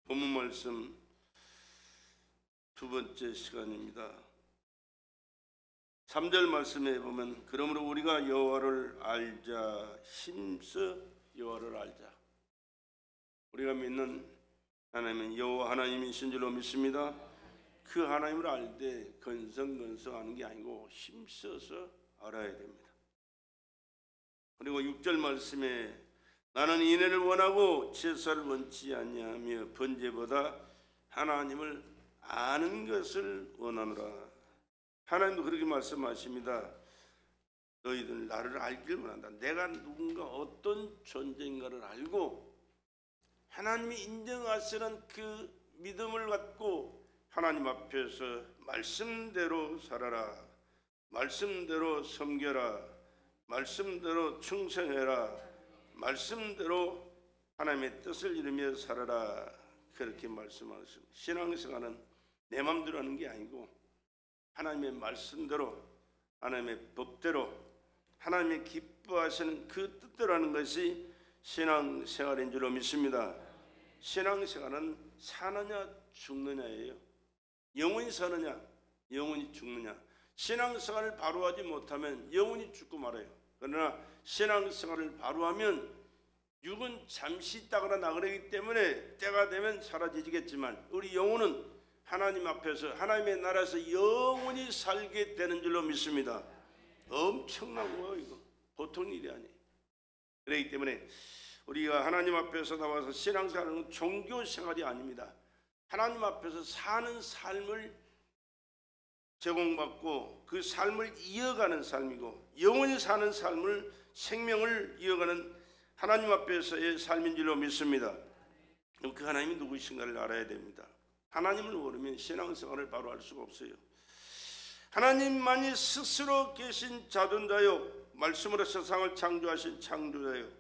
본문 말씀 두 번째 시간입니다. 3절 말씀에 보면 그러므로 우리가 여호와를 알자, 힘써 여호와를 알자. 우리가 믿는 하나님은 여호와 하나님이신 줄로 믿습니다. 그 하나님을 알 때 건성건성하는 게 아니고 힘써서 알아야 됩니다. 그리고 6절 말씀에 나는 인애를 원하고 제사를 원치 아니하며 번제보다 하나님을 아는 것을 원하노라. 하나님도 그렇게 말씀하십니다. 너희들 나를 알기를 원한다. 내가 누군가 어떤 존재인가를 알고 하나님이 인정하시는 그 믿음을 갖고 하나님 앞에서 말씀대로 살아라, 말씀대로 섬겨라, 말씀대로 충성해라, 말씀대로 하나님의 뜻을 이루며 살아라, 그렇게 말씀하셨습니다. 신앙생활은 내 마음대로 하는 게 아니고 하나님의 말씀대로, 하나님의 법대로, 하나님의 기뻐하시는 그 뜻대로 하는 것이 신앙생활인 줄로 믿습니다. 신앙생활은 사느냐 죽느냐예요. 영원히 사느냐 영원히 죽느냐. 신앙생활을 바로 하지 못하면 영원히 죽고 말아요. 그러나 신앙생활을 바로 하면 육은 잠시 있다거나 나그네이기 때문에 때가 되면 사라지겠지만 우리 영혼은 하나님 앞에서 하나님의 나라에서 영원히 살게 되는 줄로 믿습니다. 엄청난 거예요. 이거 보통 일이 아니에요. 그렇기 때문에 우리가 하나님 앞에서 나와서 신앙생활은 종교생활이 아닙니다. 하나님 앞에서 사는 삶을 제공받고 그 삶을 이어가는 삶이고 영원히 사는 삶을, 생명을 이어가는 하나님 앞에서의 삶인 줄로 믿습니다. 그럼 그 하나님이 누구신가를 알아야 됩니다. 하나님을 모르면 신앙생활을 바로 할 수가 없어요. 하나님만이 스스로 계신 자존자요, 말씀으로 세상을 창조하신 창조자요,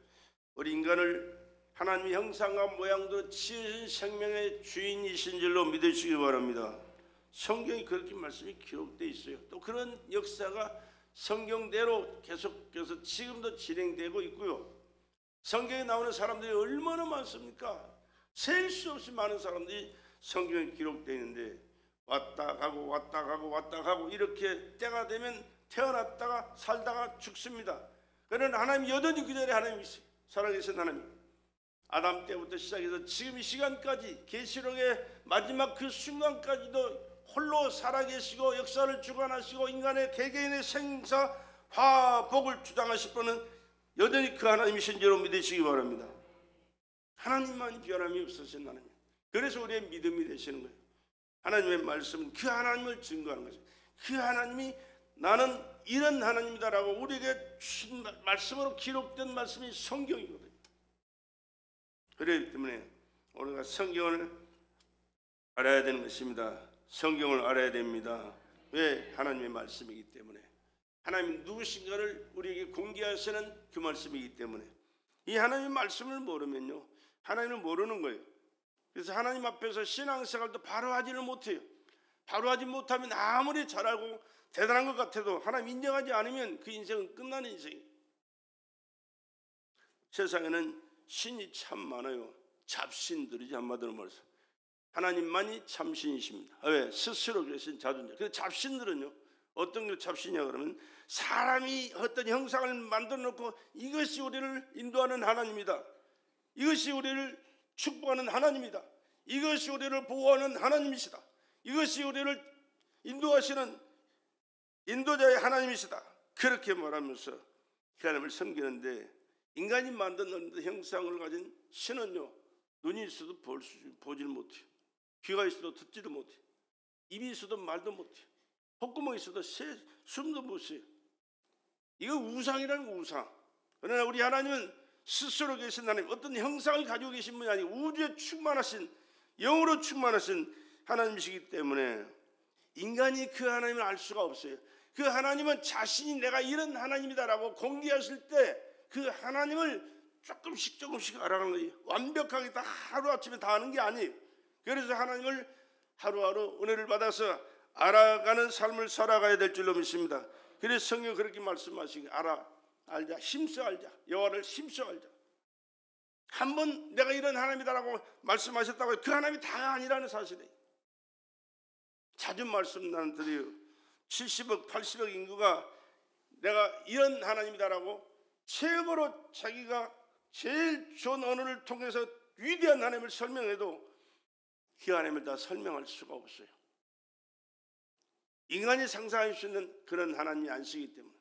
우리 인간을 하나님의 형상과 모양대로 지으신 생명의 주인이신 줄로 믿으시기 바랍니다. 성경이 그렇게 말씀이 기록되어 있어요. 또 그런 역사가 성경대로 계속해서 지금도 진행되고 있고요. 성경에 나오는 사람들이 얼마나 많습니까? 셀 수 없이 많은 사람들이 성경에 기록되어 있는데 왔다 가고 왔다 가고 왔다 가고 이렇게 때가 되면 태어났다가 살다가 죽습니다. 그러나 하나님 여전히 그 자리에 하나님이세요. 살아계신 하나님. 아담 때부터 시작해서 지금 이 시간까지 계시록의 마지막 그 순간까지도 홀로 살아계시고 역사를 주관하시고 인간의 개개인의 생사 화복을 주장하실 분은 여전히 그 하나님이신 줄로 믿으시기 바랍니다. 하나님만 변함이 없으신 하나님. 그래서 우리의 믿음이 되시는 거예요. 하나님의 말씀은 그 하나님을 증거하는 거죠. 그 하나님이 나는 이런 하나님이다라고 우리에게 주신 말씀으로 기록된 말씀이 성경이거든요. 그렇기 때문에 우리가 성경을 알아야 되는 것입니다. 성경을 알아야 됩니다. 왜? 하나님의 말씀이기 때문에. 하나님 누구신가를 우리에게 공개하시는 그 말씀이기 때문에. 이 하나님의 말씀을 모르면요, 하나님을 모르는 거예요. 그래서 하나님 앞에서 신앙생활도 바로 하지를 못해요. 바로 하지 못하면 아무리 잘하고 대단한 것 같아도 하나님 인정하지 않으면 그 인생은 끝나는 인생이에요. 세상에는 신이 참 많아요. 잡신들이지, 한마디로 말해서. 하나님만이 참신이십니다. 왜? 스스로 계신 자존자. 그래서 잡신들은요, 어떤 게 잡신이냐 그러면 사람이 어떤 형상을 만들어 놓고 이것이 우리를 인도하는 하나님이다, 이것이 우리를 축복하는 하나님이다, 이것이 우리를 보호하는 하나님이시다, 이것이 우리를 인도하시는 인도자의 하나님이시다, 그렇게 말하면서 그 하나님을 섬기는데, 인간이 만든 형상을 가진 신은요, 눈이 있어도 보질 못해요. 귀가 있어도 듣지도 못해요. 입이 있어도 말도 못해요. 콧구멍이 있어도 숨도 못 쉬어요. 이거 우상이라는 거, 우상. 그러나 우리 하나님은 스스로 계신 하나님, 어떤 형상을 가지고 계신 분이 아니고 우주에 충만하신, 영으로 충만하신 하나님이시기 때문에 인간이 그 하나님을 알 수가 없어요. 그 하나님은 자신이 내가 이런 하나님이다라고 공개하실 때 그 하나님을 조금씩 알아가는 거예요. 완벽하게 다 하루아침에 다 아는 게 아니에요. 그래서 하나님을 하루하루 은혜를 받아서 알아가는 삶을 살아가야 될 줄로 믿습니다. 그래서 성경 그렇게 말씀하시기, 알자, 힘써 알자, 여호와를 힘써 알자. 한번 내가 이런 하나님이다라고 말씀하셨다고 그 하나님이 다가 아니라는 사실이에요. 자주 말씀 나누듯이 70억 80억 인구가 내가 이런 하나님이다라고 최고로 자기가 제일 좋은 언어를 통해서 위대한 하나님을 설명해도 그 하나님을 다 설명할 수가 없어요. 인간이 상상할 수 있는 그런 하나님이 아니시기 때문에.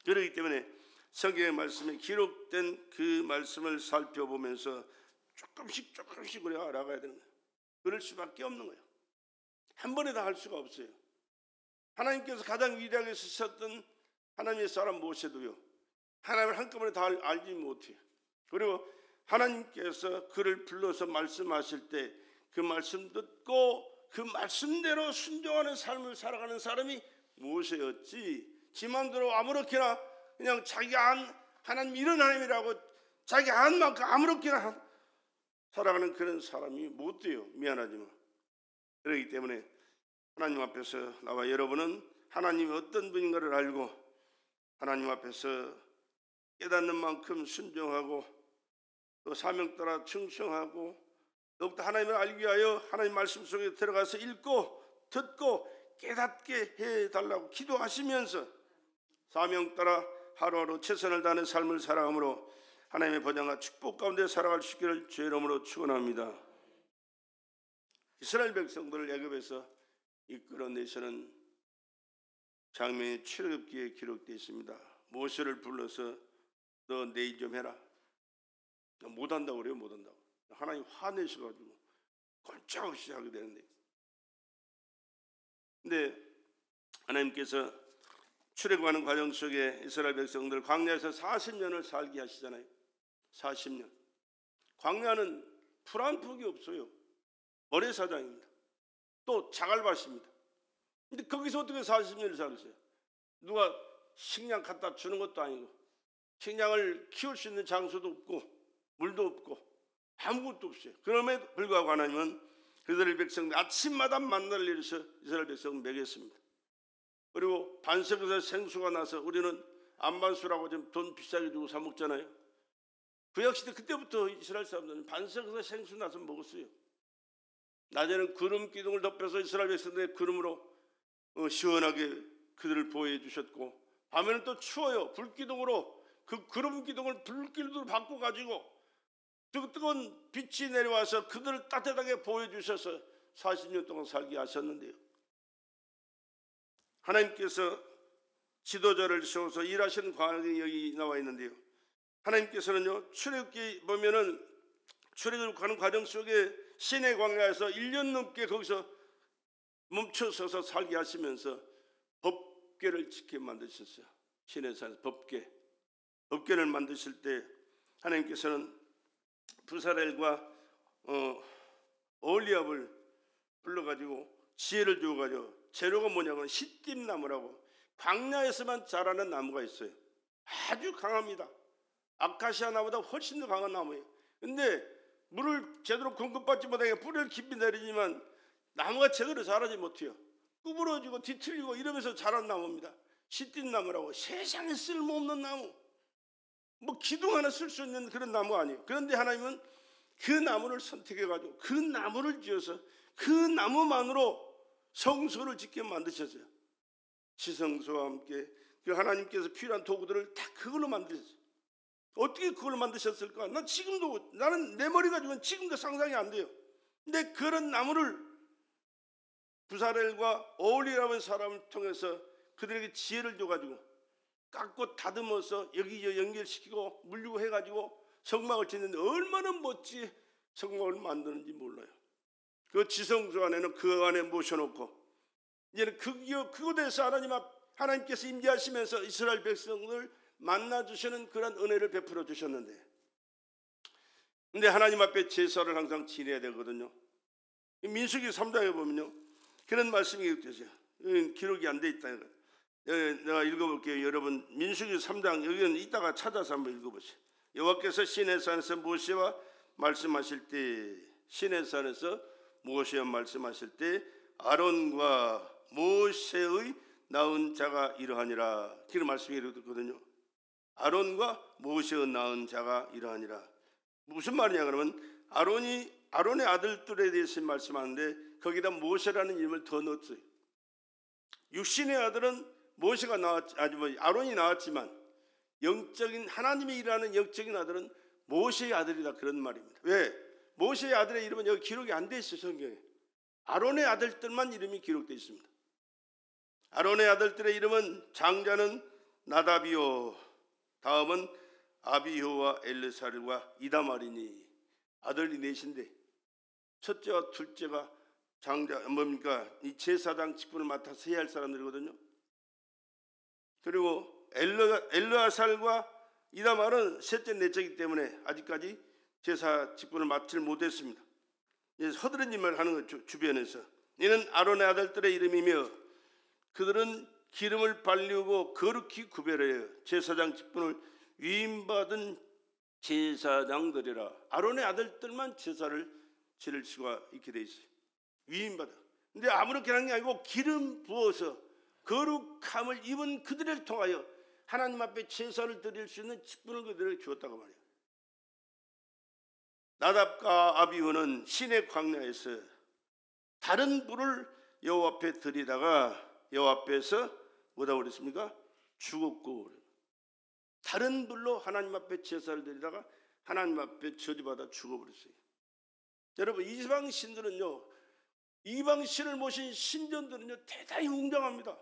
그렇기 때문에 성경의 말씀에 기록된 그 말씀을 살펴보면서 조금씩 우리가 알아가야 되는 거예요. 그럴 수밖에 없는 거예요. 한 번에 다 할 수가 없어요. 하나님께서 가장 위대하게 쓰셨던 하나님의 사람 모세도요, 하나님을 한꺼번에 다 알지 못해요. 그리고 하나님께서 그를 불러서 말씀하실 때 그 말씀 듣고 그 말씀대로 순종하는 삶을 살아가는 사람이 모세였지, 지 맘대로 아무렇게나 그냥 자기가 안 하나님 이런 하나님이라고 자기 안 만큼 아무렇게나 살아가는 그런 사람이 못 돼요. 미안하지만. 그렇기 때문에 하나님 앞에서 나와 여러분은 하나님이 어떤 분인가를 알고 하나님 앞에서 깨닫는 만큼 순종하고 또 사명 따라 충성하고 더욱더 하나님을 알기 위하여 하나님 말씀 속에 들어가서 읽고 듣고 깨닫게 해달라고 기도하시면서 사명 따라 하루하루 최선을 다하는 삶을 살아감으로 하나님의 보장과 축복 가운데 살아갈 수 있기를 주의 이름으로 축원합니다. 이스라엘 백성들을 애굽에서 이끌어내시는 장면이 출애굽기에 기록되어 있습니다. 모세를 불러서 너 내일 좀 해라. 못한다고 그래요. 못한다고. 하나님 화내셔가지고 꼼짝없이 하게 되는데, 근데 하나님께서 출애굽하는 과정 속에 이스라엘 백성들 광야에서 40년을 살게 하시잖아요. 40년. 광야는 풀 한 폭이 없어요. 모래사장입니다. 또 자갈밭입니다. 근데 거기서 어떻게 40년을 살겠어요? 누가 식량 갖다 주는 것도 아니고 식량을 키울 수 있는 장소도 없고 물도 없고 아무것도 없어요. 그럼에도 불구하고 하나님은 그들의 백성들 아침마다 만나를 내려서 이스라엘 백성을 먹였습니다. 그리고 반석에서 생수가 나서 우리는 안반수라고 좀 돈 비싸게 주고 사 먹잖아요. 그 역시 그때부터 이스라엘 사람들은 반석에서 생수 나서 먹었어요. 낮에는 구름 기둥을 덮여서 이스라엘 백성들의 구름으로 시원하게 그들을 보호해 주셨고, 밤에는 또 추워요. 불기둥으로 그 구름 기둥을 불기둥으로 바꿔가지고 뜨거운 빛이 내려와서 그들을 따뜻하게 보호해 주셔서 40년 동안 살게 하셨는데요, 하나님께서 지도자를 세워서 일하시는 과정이 여기 나와 있는데요, 하나님께서는요 출애굽기 보면은 출애굽하는 과정 속에 시내 광야에서 1년 넘게 거기서 멈춰서서 살게 하시면서 법궤를 지키게 만드셨어요. 시내산에서 법궤를 만드실 때 하나님께서는 부사렐과 오홀리압을 불러가지고 지혜를 주어가지고, 재료가 뭐냐면 시띠나무라고 광야에서만 자라는 나무가 있어요. 아주 강합니다. 아카시아 나무보다 훨씬 더 강한 나무예요. 근데 물을 제대로 공급받지 못하게 뿌리를 깊이 내리지만 나무가 제대로 자라지 못해요. 구부러지고 뒤틀리고 이러면서 자란 나무입니다. 시띠나무라고 세상에 쓸모없는 나무, 뭐 기둥 하나 쓸 수 있는 그런 나무가 아니에요. 그런데 하나님은 그 나무를 선택해가지고 그 나무를 지어서 그 나무만으로 성소를 짓게 만드셨어요. 지성소와 함께 그 하나님께서 필요한 도구들을 다 그걸로 만드셨어요. 어떻게 그걸로 만드셨을까? 나는 내 머리 가지고는 지금도 상상이 안 돼요. 근데 그런 나무를 부사렐과 오홀리라는 사람을 통해서 그들에게 지혜를 줘가지고 깎고 다듬어서 여기저 연결시키고 물리고 해가지고 성막을 짓는데 얼마나 멋지게 성막을 만드는지 몰라요. 그 지성소 안에는 그 안에 모셔놓고 이제는 그곳에서 하나님께서 임재하시면서 이스라엘 백성을 만나주시는 그런 은혜를 베풀어 주셨는데, 근데 하나님 앞에 제사를 항상 지내야 되거든요. 민수기 3장에 보면요 그런 말씀이 기록되죠. 기록이 안 돼 있다. 내가 읽어볼게요. 여러분 민수기 3장 여기는 이따가 찾아서 한번 읽어보세요. 여호와께서 시내산에서 모세와 말씀하실 때, 시내산에서 모세와 말씀하실 때 아론과 모세의 낳은 자가 이러하니라, 그런 말씀이 이루어졌거든요. 아론과 모세의 낳은 자가 이러하니라. 무슨 말이냐 그러면 아론의 아들들에 대해서 말씀하는데 거기다 모세라는 이름을 더 넣었어요. 육신의 아들은 모세가 아론이 나왔지만 영적인 하나님이 일하는 영적인 아들은 모세의 아들이다, 그런 말입니다. 왜? 모세의 아들의 이름은 여기 기록이 안 돼 있어요, 성경에. 아론의 아들들만 이름이 기록되어 있습니다. 아론의 아들들의 이름은 장자는 나답이요, 다음은 아비효와 엘르사르와 이다말이니. 아들이 넷인데 첫째와 둘째가 장자 이 제사장 직분을 맡아서 해야 할 사람들이거든요. 그리고 엘르아살과 이다말은 셋째 넷째이기 때문에 아직까지 제사 직분을 맡지 못했습니다. 허드렛님을 하는 것 주변에서 이는 아론의 아들들의 이름이며 그들은 기름을 발리우고 거룩히 구별해요. 제사장 직분을 위임받은 제사장들이라. 아론의 아들들만 제사를 지낼 수가 있게 돼 있어요. 위임받아. 근데 아무렇게 하는 게 아니고 기름 부어서 거룩함을 입은 그들을 통하여 하나님 앞에 제사를 드릴 수 있는 직분을 그들에게 주었다고 말이에요. 나답과 아비후는 시내 광야에서 다른 불을 여호와 앞에 드리다가 여호와 앞에서 뭐라고 그랬습니까? 죽었고, 다른 불로 하나님 앞에 제사를 드리다가 하나님 앞에 저주받아 죽어버렸어요. 여러분, 이방 신들은요, 이방 신을 모신 신전들은요 대단히 웅장합니다.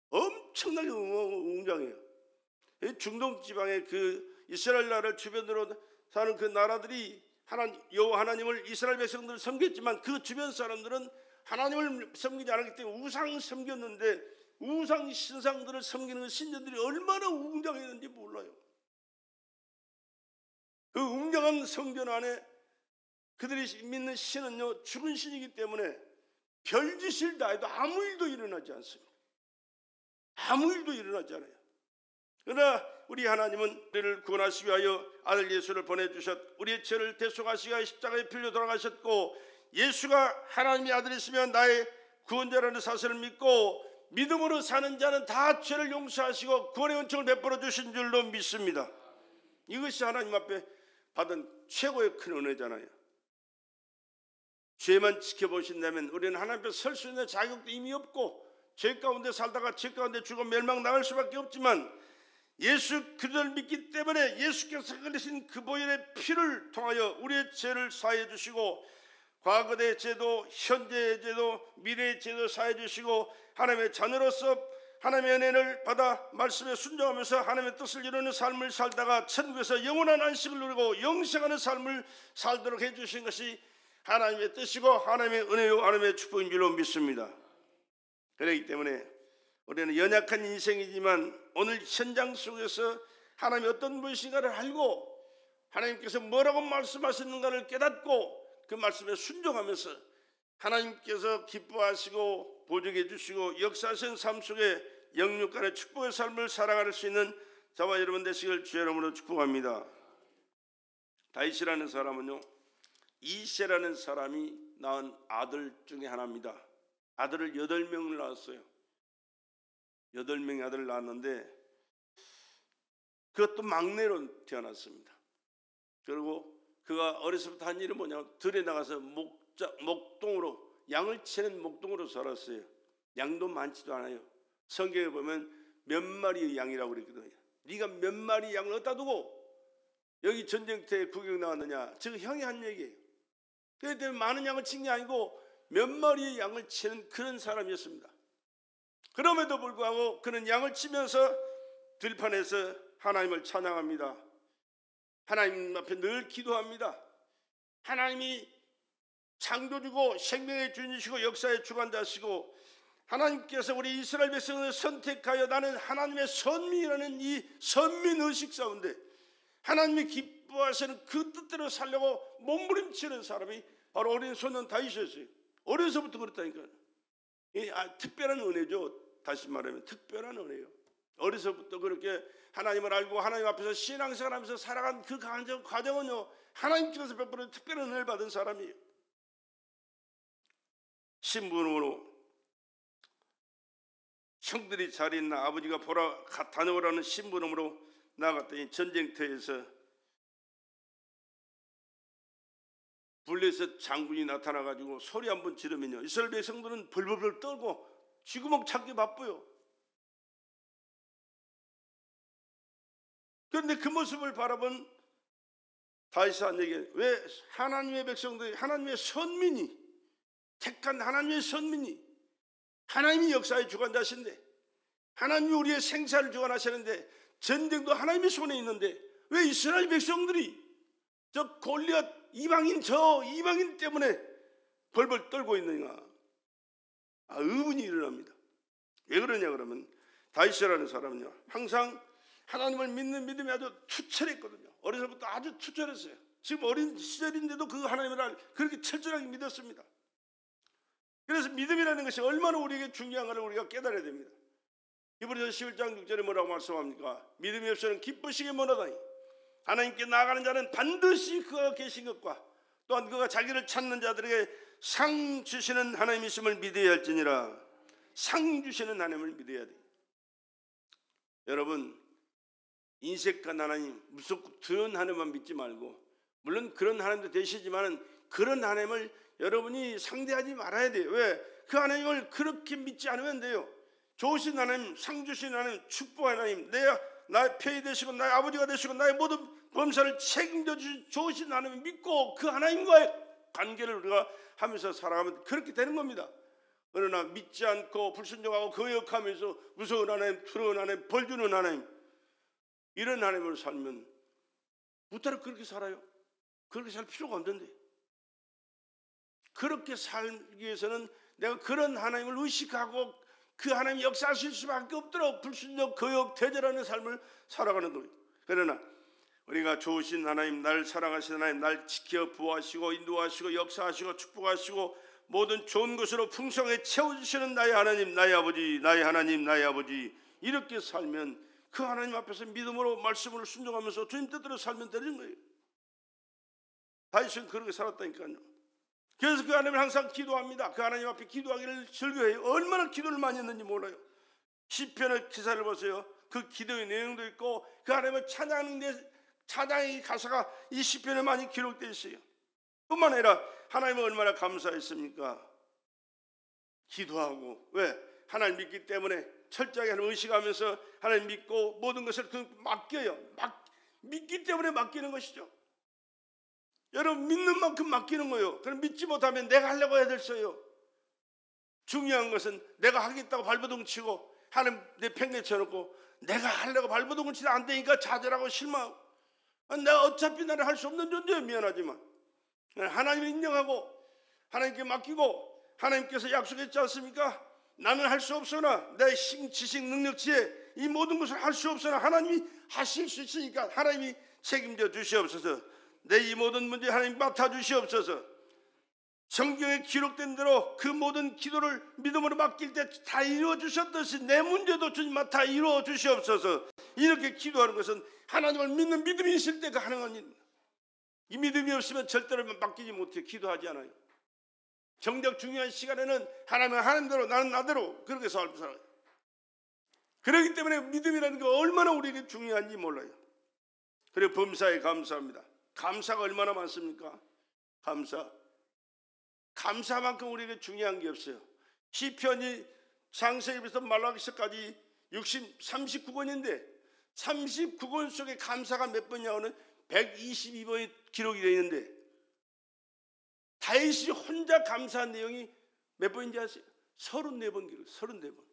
엄청나게 웅장해요. 중동 지방의 그 이스라엘 나라를 주변으로 사는 그 나라들이 여호와 하나님을 이스라엘 백성들을 섬겼지만 그 주변 사람들은 하나님을 섬기지 않았기 때문에 우상 섬겼는데, 우상 신상들을 섬기는 그 신전들이 얼마나 웅장했는지 몰라요. 그 웅장한 성전 안에 그들이 믿는 신은요 죽은 신이기 때문에 별짓을 다 해도 아무 일도 일어나지 않습니다. 아무 일도 일어나지 않아요. 그러나 우리 하나님은 우리를 구원하시기 위하여 아들 예수를 보내주셨, 우리의 죄를 대속하시기 위하여 십자가에 빌려 돌아가셨고, 예수가 하나님의 아들이시면 나의 구원자라는 사실을 믿고 믿음으로 사는 자는 다 죄를 용서하시고 구원의 은총을 베풀어 주신 줄로 믿습니다. 이것이 하나님 앞에 받은 최고의 큰 은혜잖아요. 죄만 지켜보신다면 우리는 하나님 앞에 설 수 있는 자격도 이미 없고 죄 가운데 살다가 죄 가운데 죽어 멸망 당할 수밖에 없지만, 예수 그리스도를 믿기 때문에 예수께서 흘리신 그 보혈의 피를 통하여 우리의 죄를 사해 주시고 과거의 죄도 현재의 죄도 미래의 죄도 사해 주시고 하나님의 자녀로서 하나님의 은혜를 받아 말씀에 순종하면서 하나님의 뜻을 이루는 삶을 살다가 천국에서 영원한 안식을 누리고 영생하는 삶을 살도록 해주신 것이 하나님의 뜻이고 하나님의 은혜요 하나님의 축복인 줄로 믿습니다. 그렇기 때문에 우리는 연약한 인생이지만 오늘 현장 속에서 하나님이 어떤 분이신가를 알고 하나님께서 뭐라고 말씀하시는가를 깨닫고 그 말씀에 순종하면서 하나님께서 기뻐하시고 보증해 주시고 역사하신 삶 속에 영육간의 축복의 삶을 살아갈 수 있는 저와 여러분 되시길 주의 이름으로 축복합니다. 다윗이라는 사람은요, 이새라는 사람이 낳은 아들 중에 하나입니다. 아들을 8명을 낳았어요. 8명의 아들을 낳았는데 그것도 막내로 태어났습니다. 그리고 그가 어려서부터 한 일은 뭐냐면 들에 나가서 목동으로, 양을 치는 목동으로 살았어요. 양도 많지도 않아요. 성경에 보면 몇 마리의 양이라고 그랬거든요. 네가 몇 마리 양을 어디다 두고 여기 전쟁터에 구경 나왔느냐, 즉 형이 한 얘기예요. 그렇기 때문에 많은 양을 친 게 아니고 몇 마리의 양을 치는 그런 사람이었습니다. 그럼에도 불구하고 그는 양을 치면서 들판에서 하나님을 찬양합니다. 하나님 앞에 늘 기도합니다. 하나님이 창조주고 생명의 주인이시고 역사의 주관자시고 하나님께서 우리 이스라엘 백성을 선택하여 나는 하나님의 선민이라는 이 선민의식 가운데 하나님이 기뻐하시는 그 뜻대로 살려고 몸부림치는 사람이 바로 어린 소년 다윗이었어요. 어려서부터 그렇다니까요. 특별한 은혜죠. 다시 말하면 특별한 은혜예요. 어려서부터 그렇게 하나님을 알고 하나님 앞에서 신앙생활하면서 살아간 그 과정은요, 하나님께서 베풀어 특별한 은혜를 받은 사람이에요. 신분으로 형들이 잘 있나 아버지가 다녀오라는 신분으로 나갔더니 전쟁터에서 블레셋 장군이 나타나가지고 소리 한번 지르면요, 이스라엘 백성들은 벌벌벌 떨고 쥐구멍 찾기 바빠요. 그런데 그 모습을 바라본 다윗에게 왜 하나님의 백성들이, 하나님의 선민이, 택한 하나님의 선민이, 하나님이 역사의 주관자신데, 하나님이 우리의 생사를 주관하시는데, 전쟁도 하나님의 손에 있는데 왜 이스라엘 백성들이 저 골리앗 이방인, 저 이방인 때문에 벌벌 떨고 있느냐? 의문이 일어납니다. 왜 그러냐 그러면 다윗이라는 사람은요, 항상 하나님을 믿는 믿음이 아주 투철했거든요. 어려서부터 아주 투철했어요. 지금 어린 시절인데도 그 하나님을 그렇게 철저하게 믿었습니다. 그래서 믿음이라는 것이 얼마나 우리에게 중요한가를 우리가 깨달아야 됩니다. 히브리서 11장 6절에 뭐라고 말씀합니까? 믿음이 없이는 기쁘시게 못하다니 하나님께 나아가는 자는 반드시 그가 계신 것과 또한 그가 자기를 찾는 자들에게 상 주시는 하나님이심을 믿어야 할지니라. 상 주시는 하나님을 믿어야 돼요. 여러분, 인색한 하나님, 무섭고 드러운 하나님만 믿지 말고, 물론 그런 하나님도 되시지만 그런 하나님을 여러분이 상대하지 말아야 돼요. 왜? 그 하나님을 그렇게 믿지 않으면 돼요. 좋으신 하나님, 상 주신 하나님, 축복의 하나님, 나의 편이 되시고 나의 아버지가 되시고 나의 모든 범사를 책임져 주신 좋으신 하나님을 믿고 그 하나님과의 관계를 우리가 하면서 살아가면 그렇게 되는 겁니다. 그러나 믿지 않고 불순종하고 거역하면서 무서운 하나님, 두려운 하나님, 벌 주는 하나님, 이런 하나님으로 살면 무탈을 그렇게 살아요? 그렇게 살 필요가 없는데, 그렇게 살기 위해서는 내가 그런 하나님을 의식하고 그 하나님이 역사하실 수밖에 없도록 불순종, 거역, 대절하는 삶을 살아가는 겁니다. 그러나 우리가 좋으신 하나님, 날 사랑하시는 하나님, 날 지켜 보호하시고 인도하시고 역사하시고 축복하시고 모든 좋은 것으로 풍성하게 채워주시는 나의 하나님, 나의 아버지, 나의 하나님, 나의 아버지, 이렇게 살면 그 하나님 앞에서 믿음으로 말씀을 순종하면서 주님 뜻대로 살면 되는 거예요. 다윗은 그렇게 살았다니까요. 그래서 그 하나님을 항상 기도합니다. 그 하나님 앞에 기도하기를 즐겨해요. 얼마나 기도를 많이 했는지 몰라요. 시편의 기사를 보세요. 그 기도의 내용도 있고 그 하나님을 찬양하는 찬양의 가사가 이 시편에 많이 기록되어 있어요. 뿐만 아니라 하나님은 얼마나 감사했습니까? 기도하고, 왜? 하나님 믿기 때문에 철저하게 하나님 의식하면서 하나님 믿고 모든 것을 맡겨요. 믿기 때문에 맡기는 것이죠. 여러분, 믿는 만큼 맡기는 거예요. 그럼 믿지 못하면 내가 하려고 해야 됐어요. 중요한 것은 내가 하겠다고 발버둥 치고 하나님 내 팽개 쳐놓고 내가 하려고 발버둥을 치다 안 되니까 좌절하고 실망하고, 내가 어차피 나를 할 수 없는 존재예요. 미안하지만 하나님을 인정하고 하나님께 맡기고, 하나님께서 약속했지 않습니까? 나는 할 수 없으나 내 힘, 지식, 능력, 지혜 이 모든 것을 할 수 없으나 하나님이 하실 수 있으니까 하나님이 책임져 주시옵소서. 내 이 모든 문제 하나님 맡아 주시옵소서. 성경에 기록된 대로 그 모든 기도를 믿음으로 맡길 때 다 이루어 주셨듯이 내 문제도 주님 맡아 이루어 주시옵소서. 이렇게 기도하는 것은 하나님을 믿는 믿음이 있을 때 가능한 일입니다. 이 믿음이 없으면 절대로 맡기지 못해요. 기도하지 않아요. 정작 중요한 시간에는 하나님은 하나님대로 나는 나대로 그렇게 살아요. 그렇기 때문에 믿음이라는 게 얼마나 우리에게 중요한지 몰라요. 그리고 범사에 감사합니다. 감사가 얼마나 많습니까? 감사만큼 우리에게 중요한 게 없어요. 시편이 창세기부터 말라기서까지 39권인데 39권 속에 감사가 몇 번이냐고는 122번이 기록이 되어 있는데 다윗이 혼자 감사한 내용이 몇 번인지 아세요? 34번 기록, 34번.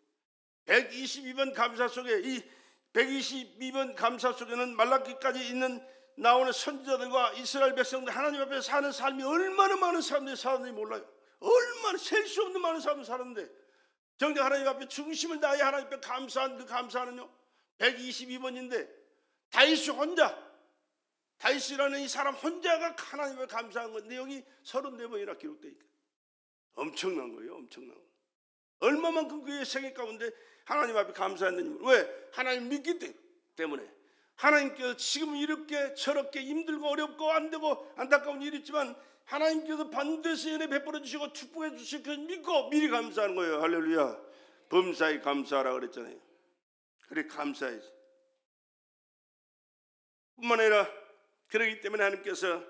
122번 감사 속에, 이 122번 감사 속에는 말라기까지 있는 나오는 선지자들과 이스라엘 백성들 하나님 앞에 사는 삶이 얼마나 많은 사람들이 사는지 몰라요. 얼마나 셀 수 없는 많은 사람이 사는데 정작 하나님 앞에 중심을 다해 하나님 앞에 감사한 그 감사는요 122번인데 다윗이 혼자, 다윗이라는 이 사람 혼자가 하나님을 감사한 것 내용이 34번이나 기록되어 있다. 엄청난 거예요. 엄청난 거. 얼마만큼 그의 생애 가운데 하나님 앞에 감사했는지. 왜? 하나님 믿기 때문에. 하나님께서 지금 이렇게 저렇게 힘들고 어렵고 안 되고 안타까운 일이 있지만 하나님께서 반드시 은혜 베풀어 주시고 축복해 주실 그 믿고 미리 감사하는 거예요. 할렐루야. 범사에 감사하라 그랬잖아요. 그래 감사해야지. 뿐만 아니라 그러기 때문에 하나님께서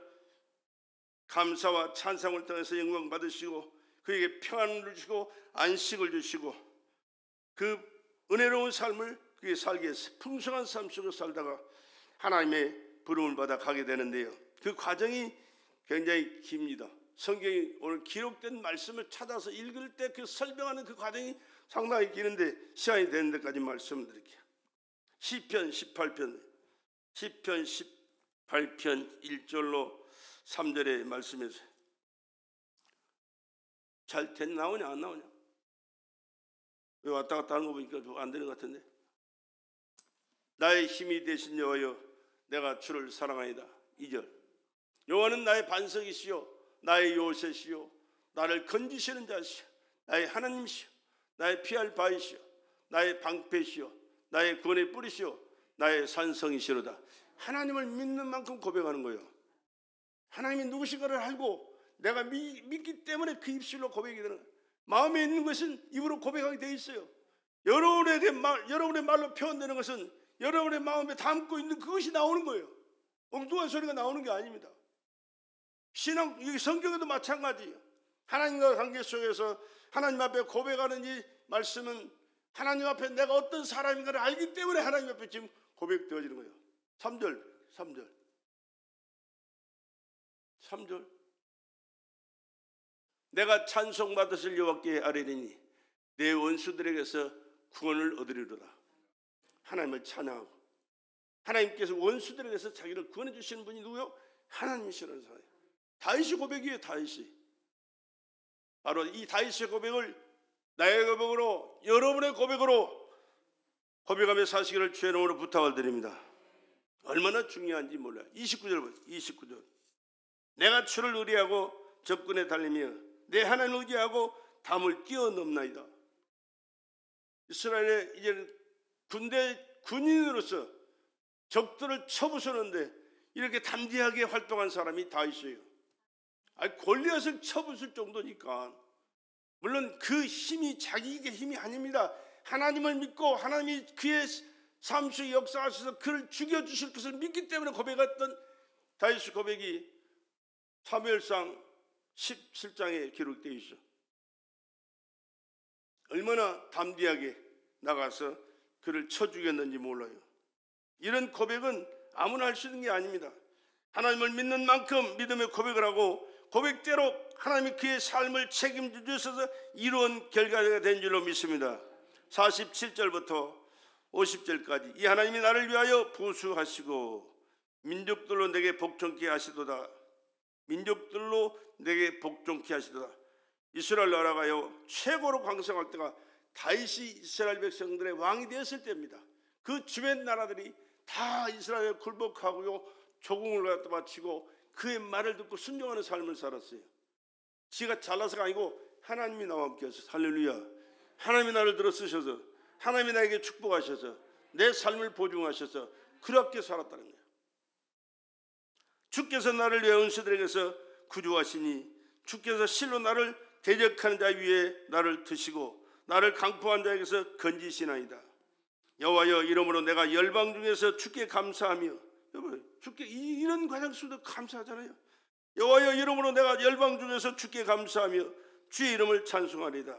감사와 찬송을 통해서 영광 받으시고 그에게 평안을 주시고 안식을 주시고 그 은혜로운 삶을 그게 살게 해서 풍성한 삶 속에 살다가 하나님의 부름을 받아 가게 되는데요. 그 과정이 굉장히 깁니다. 성경이 오늘 기록된 말씀을 찾아서 읽을 때 그 설명하는 그 과정이 상당히 기는데 시간이 되는 데까지 말씀드릴게요. 시편 18편 1절로 3절의 말씀에서 잘 나오냐 안 나오냐? 왜 왔다 갔다 하는 거 보니까 안 되는 것 같은데. 나의 힘이 되신 여호와여 내가 주를 사랑하이다. 2절 여호와는 나의 반석이시요 나의 요새시요 나를 건지시는 자시요 나의 하나님이시요 나의 피할 바이시요 나의 방패시요 나의 구원의 뿌리시요 나의 산성이시로다. 하나님을 믿는 만큼 고백하는 거예요. 하나님이 누구신가를 알고 내가 믿기 때문에 그 입술로 고백이 되는 거예요. 마음에 있는 것은 입으로 고백하게 돼 있어요. 여러분의 말로 표현되는 것은 여러분의 마음에 담고 있는 그것이 나오는 거예요. 엉뚱한 소리가 나오는 게 아닙니다. 신앙, 성경에도 마찬가지예요. 하나님과 관계 속에서 하나님 앞에 고백하는 이 말씀은 하나님 앞에 내가 어떤 사람인가를 알기 때문에 하나님 앞에 지금 고백되어지는 거예요. 3절 내가 찬송받으실 여호와께 아뢰리니 내 원수들에게서 구원을 얻으리로다. 하나님을 찬양하고 하나님께서 원수들에게서 자기를 구원해 주시는 분이 누구요? 하나님이시라는 사람이에요. 다윗의 고백이에요. 다윗이 바로 이 다윗의 고백을 나의 고백으로 여러분의 고백으로 고백하며 사시기를 주의 이름으로 부탁을 드립니다. 얼마나 중요한지 몰라요. 29절 내가 주를 의뢰하고 적군에 달리며 내 하나님을 의지하고 담을 뛰어넘나이다. 이스라엘의 이제 군인으로서 적들을 쳐부수는데 이렇게 담대하게 활동한 사람이 다윗이에요. 골리앗을 쳐부술 정도니까. 물론 그 힘이 자기의 힘이 아닙니다. 하나님을 믿고 하나님이 그의 삶 속에 역사하셔서 그를 죽여주실 것을 믿기 때문에 고백했던 다윗의 고백이 사무엘상 17장에 기록되어 있어. 얼마나 담대하게 나가서 그를 쳐 죽였는지 몰라요. 이런 고백은 아무나 할 수 있는 게 아닙니다. 하나님을 믿는 만큼 믿음의 고백을 하고 고백대로 하나님이 그의 삶을 책임져 주셔서 이루은 결과가 된 줄로 믿습니다. 47절부터 50절까지 이 하나님이 나를 위하여 보수하시고 민족들로 내게 복종케 하시도다. 민족들로 내게 복종케 하시도다. 이스라엘 나라가요 최고로 강성할 때가 다윗이 이스라엘 백성들의 왕이 되었을 때입니다. 그 주변 나라들이 다 이스라엘에 굴복하고요 조공을 갖다 바치고 그의 말을 듣고 순종하는 삶을 살았어요. 지가 잘나서가 아니고 하나님이 나와 함께 하셔서 할렐루야. 하나님이 나를 들어 쓰셔서 하나님이 나에게 축복하셔서 내 삶을 보증하셔서 그렇게 살았다는 거예요. 주께서 나를 위해 원수들에게서 구주하시니 주께서 실로 나를 대적하는 자 위에 나를 드시고 나를 강포한 자에게서 건지시나이다. 여호와여 이러므로 내가 열방 중에서 주께 감사하며 여러분 주께 이런 과정 속에도 감사하잖아요. 여호와여 이러므로 내가 열방 중에서 주께 감사하며 주의 이름을 찬송하리다.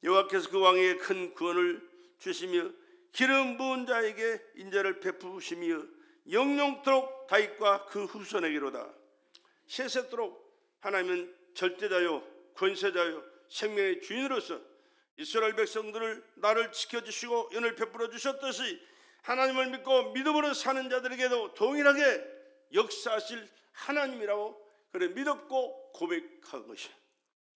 여호와께서 그 왕에게 큰 구원을 주시며 기름 부은 자에게 인자를 베푸시며 영영토록 다윗과 그 후손에게로다. 세세토록 하나님은 절대자요 권세자요 생명의 주인으로서 이스라엘 백성들을 나를 지켜주시고 은혜를 베풀어 주셨듯이 하나님을 믿고 믿음으로 사는 자들에게도 동일하게 역사하실 하나님이라고 그래 믿었고 고백한 것이야.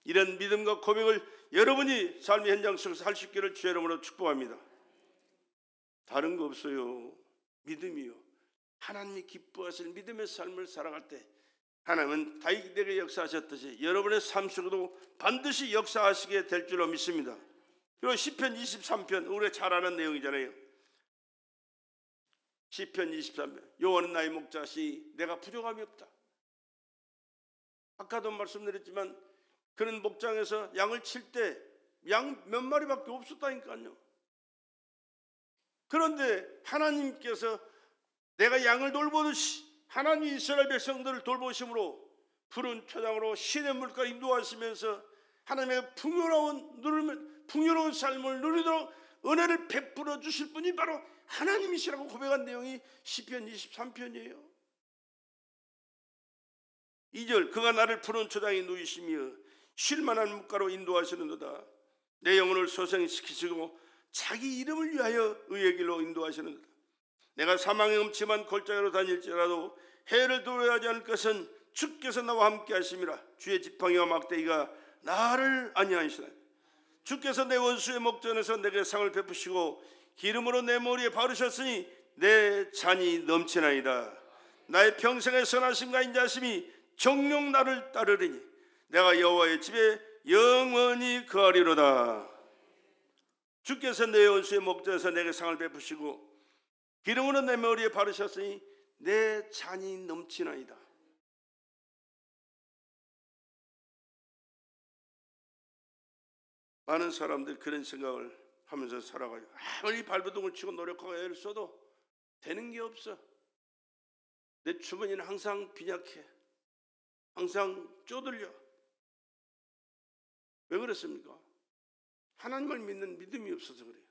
이런 믿음과 고백을 여러분이 삶의 현장 속에서 할 수 있기를 주의 이름으로 축복합니다. 다른 거 없어요. 믿음이요. 하나님이 기뻐하실 믿음의 삶을 살아갈 때 하나님은 다윗에게 역사하셨듯이 여러분의 삶 속에도 반드시 역사하시게 될 줄로 믿습니다. 그리고 시편 23편 우리가 잘 아는 내용이잖아요. 시편 23편 여호와는 나의 목자시 내가 부족함이 없다. 아까도 말씀드렸지만 그는 목장에서 양을 칠 때 양 몇 마리밖에 없었다니까요. 그런데 하나님께서 내가 양을 돌보듯이 하나님이 이스라엘 백성들을 돌보심으로 푸른 초장으로 시냇물가로 인도하시면서 하나님의 풍요로운 삶을 누리도록 은혜를 베풀어 주실 분이 바로 하나님이시라고 고백한 내용이 시편 23편이에요. 2절, 그가 나를 푸른 초장에 누이시며 쉴만한 물가로 인도하시는도다. 내 영혼을 소생시키시고 자기 이름을 위하여 의의 길로 인도하시는도다. 내가 사망의 음침한 골짜기로 다닐지라도 해를 두려워하지 않을 것은 주께서 나와 함께 하심이라. 주의 지팡이와 막대기가 나를 안위하시나이다. 주께서 내 원수의 목전에서 내게 상을 베푸시고 기름으로 내 머리에 바르셨으니 내 잔이 넘치나이다. 나의 평생의 선하심과 인자심이 정녕 나를 따르리니 내가 여호와의 집에 영원히 거하리로다. 주께서 내 원수의 목전에서 내게 상을 베푸시고 기름으로 내 머리에 바르셨으니 내 잔이 넘치나이다. 많은 사람들이 그런 생각을 하면서 살아가요. 아무리 발버둥을 치고 노력하고 애를 써도 되는 게 없어. 내 주머니는 항상 빈약해. 항상 쪼들려. 왜 그렇습니까? 하나님을 믿는 믿음이 없어서 그래요.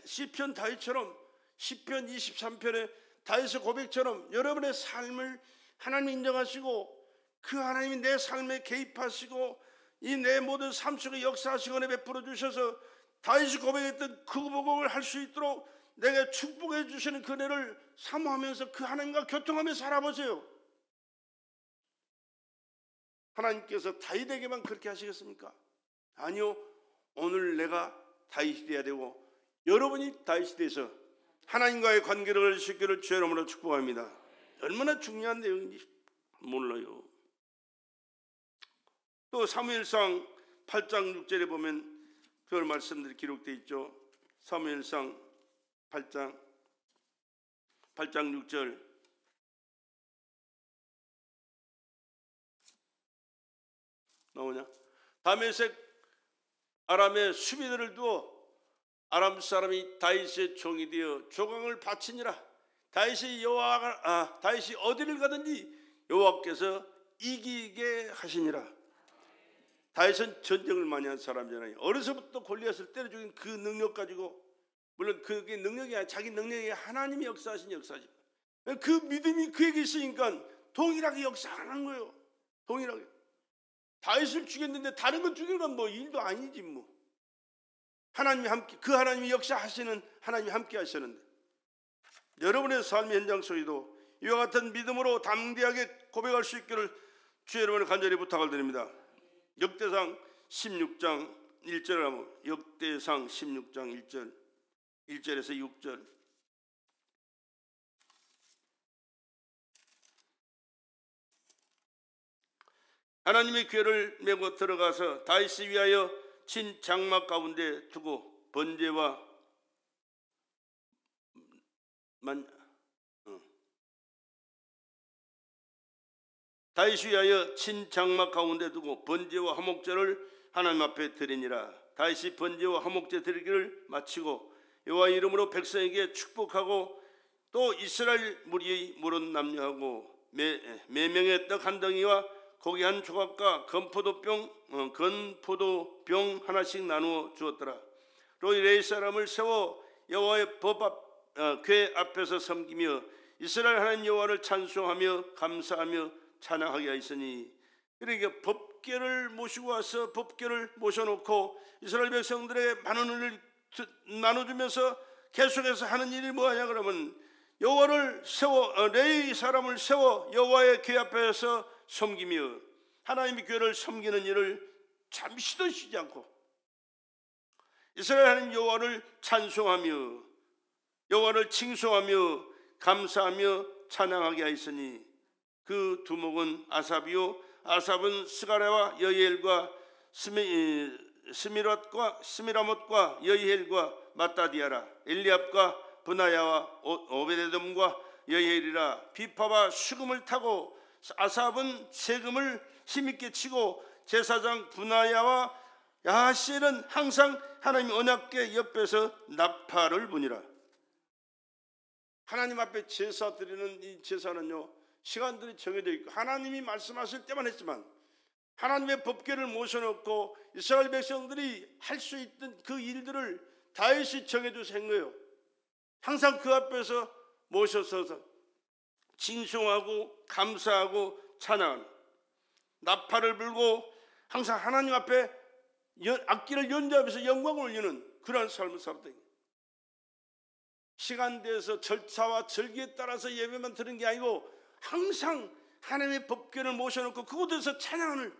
시편 다윗처럼 시편 23편의 다윗의 고백처럼 여러분의 삶을 하나님 인정하시고 그 하나님이 내 삶에 개입하시고 이 내 모든 삶 속에 역사하시고 은혜 베풀어 주셔서 다윗이 고백했던 그 고백을 할 수 있도록 내게 축복해 주시는 그 은혜를 사모하면서 그 하나님과 교통하며 살아보세요. 하나님께서 다윗에게만 그렇게 하시겠습니까? 아니요. 오늘 내가 다윗이 되어야 되고 여러분이 다윗이 돼서 하나님과의 관계를 수 있기를 주의 이름으로 축복합니다. 얼마나 중요한 내용인지 몰라요. 또 사무엘상 8장 6절에 보면 그걸 말씀들이 기록되어 있죠. 사무엘상 8장 6절 나오냐? 다메섹 아람의 수비대를 두어 아람 사람이 다윗의 종이 되어 조강을 바치니라. 다윗이 어디를 가든지 여호와께서 이기게 하시니라. 다윗은 전쟁을 많이 한 사람이잖아요. 어려서부터 골리앗을 때려 죽인 그 능력 가지고, 물론 그게 능력이 아니라 자기 능력이 하나님이 역사하신 역사지. 그 믿음이 그에게 있으니까 동일하게 역사하는 거예요. 동일하게. 다윗을 죽였는데 다른 건 죽이는 건 뭐 일도 아니지 뭐. 하나님이 함께, 그 하나님이 역사하시는 하나님이 함께 하시는데, 여러분의 삶의 현장 속에도 이와 같은 믿음으로 담대하게 고백할 수 있기를 주의 이름으로 간절히 부탁을 드립니다. 역대상 16장 1절을 하면, 역대상 16장 1절에서 6절. 하나님의 궤를 메고 들어가서 다윗을 위하여 친 장막 가운데 두고 번제와 다윗을 위하여 친 장막 가운데 두고 번제와 화목제를 하나님 앞에 드리니라. 다윗이 번제와 화목제 드리기를 마치고 여호와 이름으로 백성에게 축복하고 또 이스라엘 무리의 물은 남녀하고 매명의 떡 한 덩이와 고기 한 조각과 건포도병 하나씩 나누어 주었더라. 또 레위 사람을 세워 여호와의 궤 앞에서 섬기며 이스라엘 하나님 여호와를 찬송하며 감사하며 찬양하게 하였으니, 그러니까 법궤를 모시고 와서 법궤를 모셔놓고 이스라엘 백성들에게 많은 은혜를 나눠주면서 계속해서 하는 일이 뭐하냐 그러면, 여호와를 세워 레위 사람을 세워 여호와의 궤 앞에서 섬기며 하나님의 궤를 섬기는 일을 잠시도 쉬지 않고 이스라엘 하나님 여호와를 찬송하며 여호와를 칭송하며 감사하며 찬양하게 하였으니, 그 두목은 아삽이요 아삽은 스가랴와 여이엘과 스미라못과 여이엘과 마따디아라. 엘리압과 브나야와 오베데돔과 여이엘이라. 비파와 수금을 타고 아삽은 세금을 힘있게 치고 제사장 분하야와 야하시엘은 항상 하나님 언약궤 옆에서 나팔을 부니라. 하나님 앞에 제사 드리는 이 제사는요, 시간들이 정해져 있고 하나님이 말씀하실 때만 했지만 하나님의 법궤를 모셔놓고 이스라엘 백성들이 할 수 있던 그 일들을 다윗이 정해줘서 한 거예요. 항상 그 앞에서 모셔서서 징송하고 감사하고 찬양하는, 나팔을 불고 항상 하나님 앞에 악기를 연주하면서 영광을 올리는 그러한 삶을 살았다. 시간대에서 절차와 절기에 따라서 예배만 드리는 게 아니고 항상 하나님의 법궤를 모셔놓고 그곳에서 찬양을,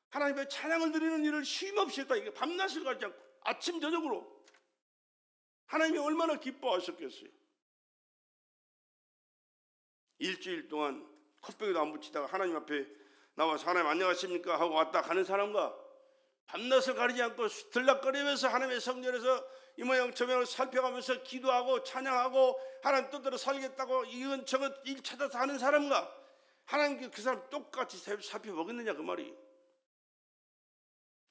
하나님의 찬양을 드리는 일을 쉼없이 했다. 이게 밤낮을 가지 않고 아침 저녁으로. 하나님이 얼마나 기뻐하셨겠어요. 일주일 동안 콧병에도 안 붙이다가 하나님 앞에 나와서 하나님 안녕하십니까 하고 왔다 가는 사람과 밤낮을 가리지 않고 들락거리면서 하나님의 성전에서 이 모양 저 모양을 살펴가면서 기도하고 찬양하고 하나님 뜻대로 살겠다고 이건 저것 일 찾아서 하는 사람과 하나님께 그 사람 똑같이 살펴보겠느냐 그 말이.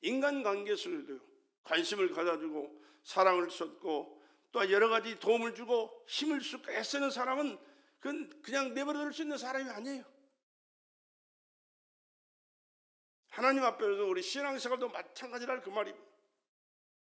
인간관계 속에도요 관심을 가져주고 사랑을 쏟고 또 여러 가지 도움을 주고 힘을 쏟고 애쓰는 사람은 그건 그냥 내버려둘 수 있는 사람이 아니에요. 하나님 앞에서 우리 신앙생활도 마찬가지라 그 말입니다.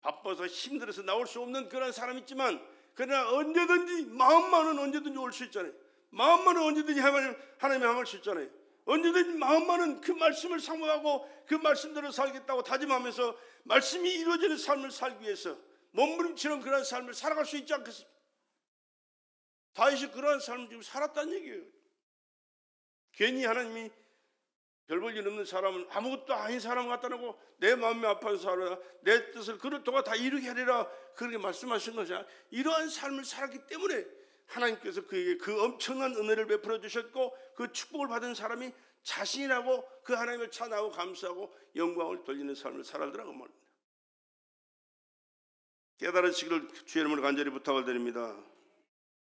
바빠서 힘들어서 나올 수 없는 그런 사람이 있지만 그러나 언제든지 마음만은 언제든지 올 수 있잖아요. 마음만은 언제든지 하나님의 향할 수 있잖아요. 언제든지 마음만은 그 말씀을 사모하고 그 말씀대로 살겠다고 다짐하면서 말씀이 이루어지는 삶을 살기 위해서 몸부림치는 그런 삶을 살아갈 수 있지 않겠습니까? 다윗이 그러한 삶을 지금 살았다는 얘기예요. 괜히 하나님이 별 볼 일 없는 사람은 아무것도 아닌 사람 갖다 놓고 내 마음이 아파서 살아라, 내 뜻을 그를 동안 다 이루게 하리라 그렇게 말씀하신 것이야. 이러한 삶을 살았기 때문에 하나님께서 그에게 그 엄청난 은혜를 베풀어 주셨고 그 축복을 받은 사람이 자신이라고 그 하나님을 찬양하고 감사하고 영광을 돌리는 삶을 살아더라고 말입니다. 깨달으시기를 주의 이름으로 간절히 부탁을 드립니다.